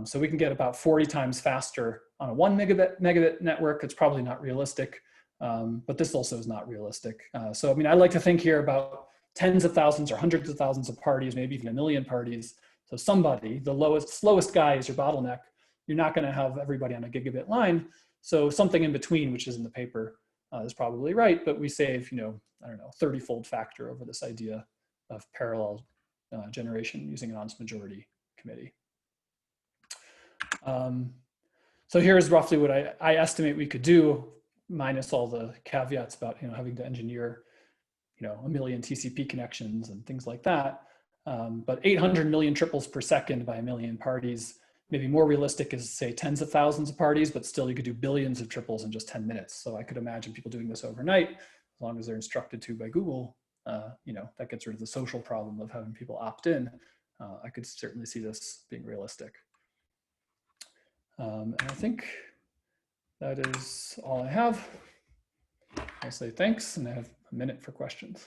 So we can get about 40 times faster on a 1 megabit network. It's probably not realistic, but this also is not realistic. So, I like to think here about tens of thousands or hundreds of thousands of parties, maybe even 1 million parties. So somebody, the slowest guy is your bottleneck. You're not going to have everybody on a gigabit line. So something in between, which is in the paper, is probably right. But we save, 30-fold factor over this idea of parallel generation using an honest majority committee. So here's roughly what I estimate we could do, minus all the caveats about having to engineer 1 million TCP connections and things like that. But 800 million triples per second by 1 million parties. Maybe more realistic is say tens of thousands of parties, but still you could do billions of triples in just 10 minutes. So I could imagine people doing this overnight, as long as they're instructed to by Google. That gets rid of the social problem of having people opt in. I could certainly see this being realistic. And I think that is all I have. I'll say thanks, and I have a minute for questions.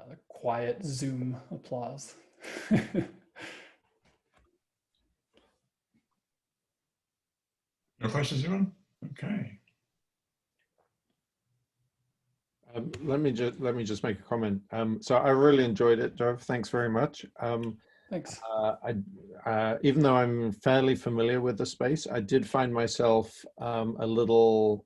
The quiet Zoom applause. No questions, anyone? Okay. Let me just make a comment. So I really enjoyed it, Dov. Thanks very much. Thanks. Even though I'm fairly familiar with the space, I did find myself a little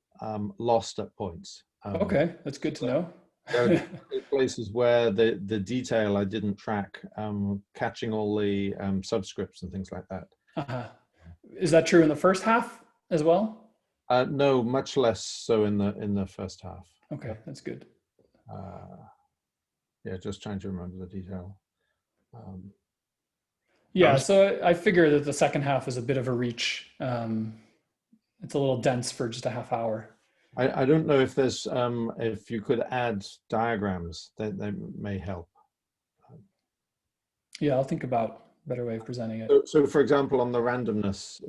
lost at points. Okay, that's good to know. There are places where the detail I didn't track, catching all the subscripts and things like that. Is that true in the first half as well? No, much less so in the first half. Okay, that's good. Yeah, just trying to remember the detail. Yeah, so I figure that the second half is a bit of a reach. It's a little dense for just a half hour. I don't know if there's if you could add diagrams that may help. Yeah, I'll think about a better way of presenting it. So for example, on the randomness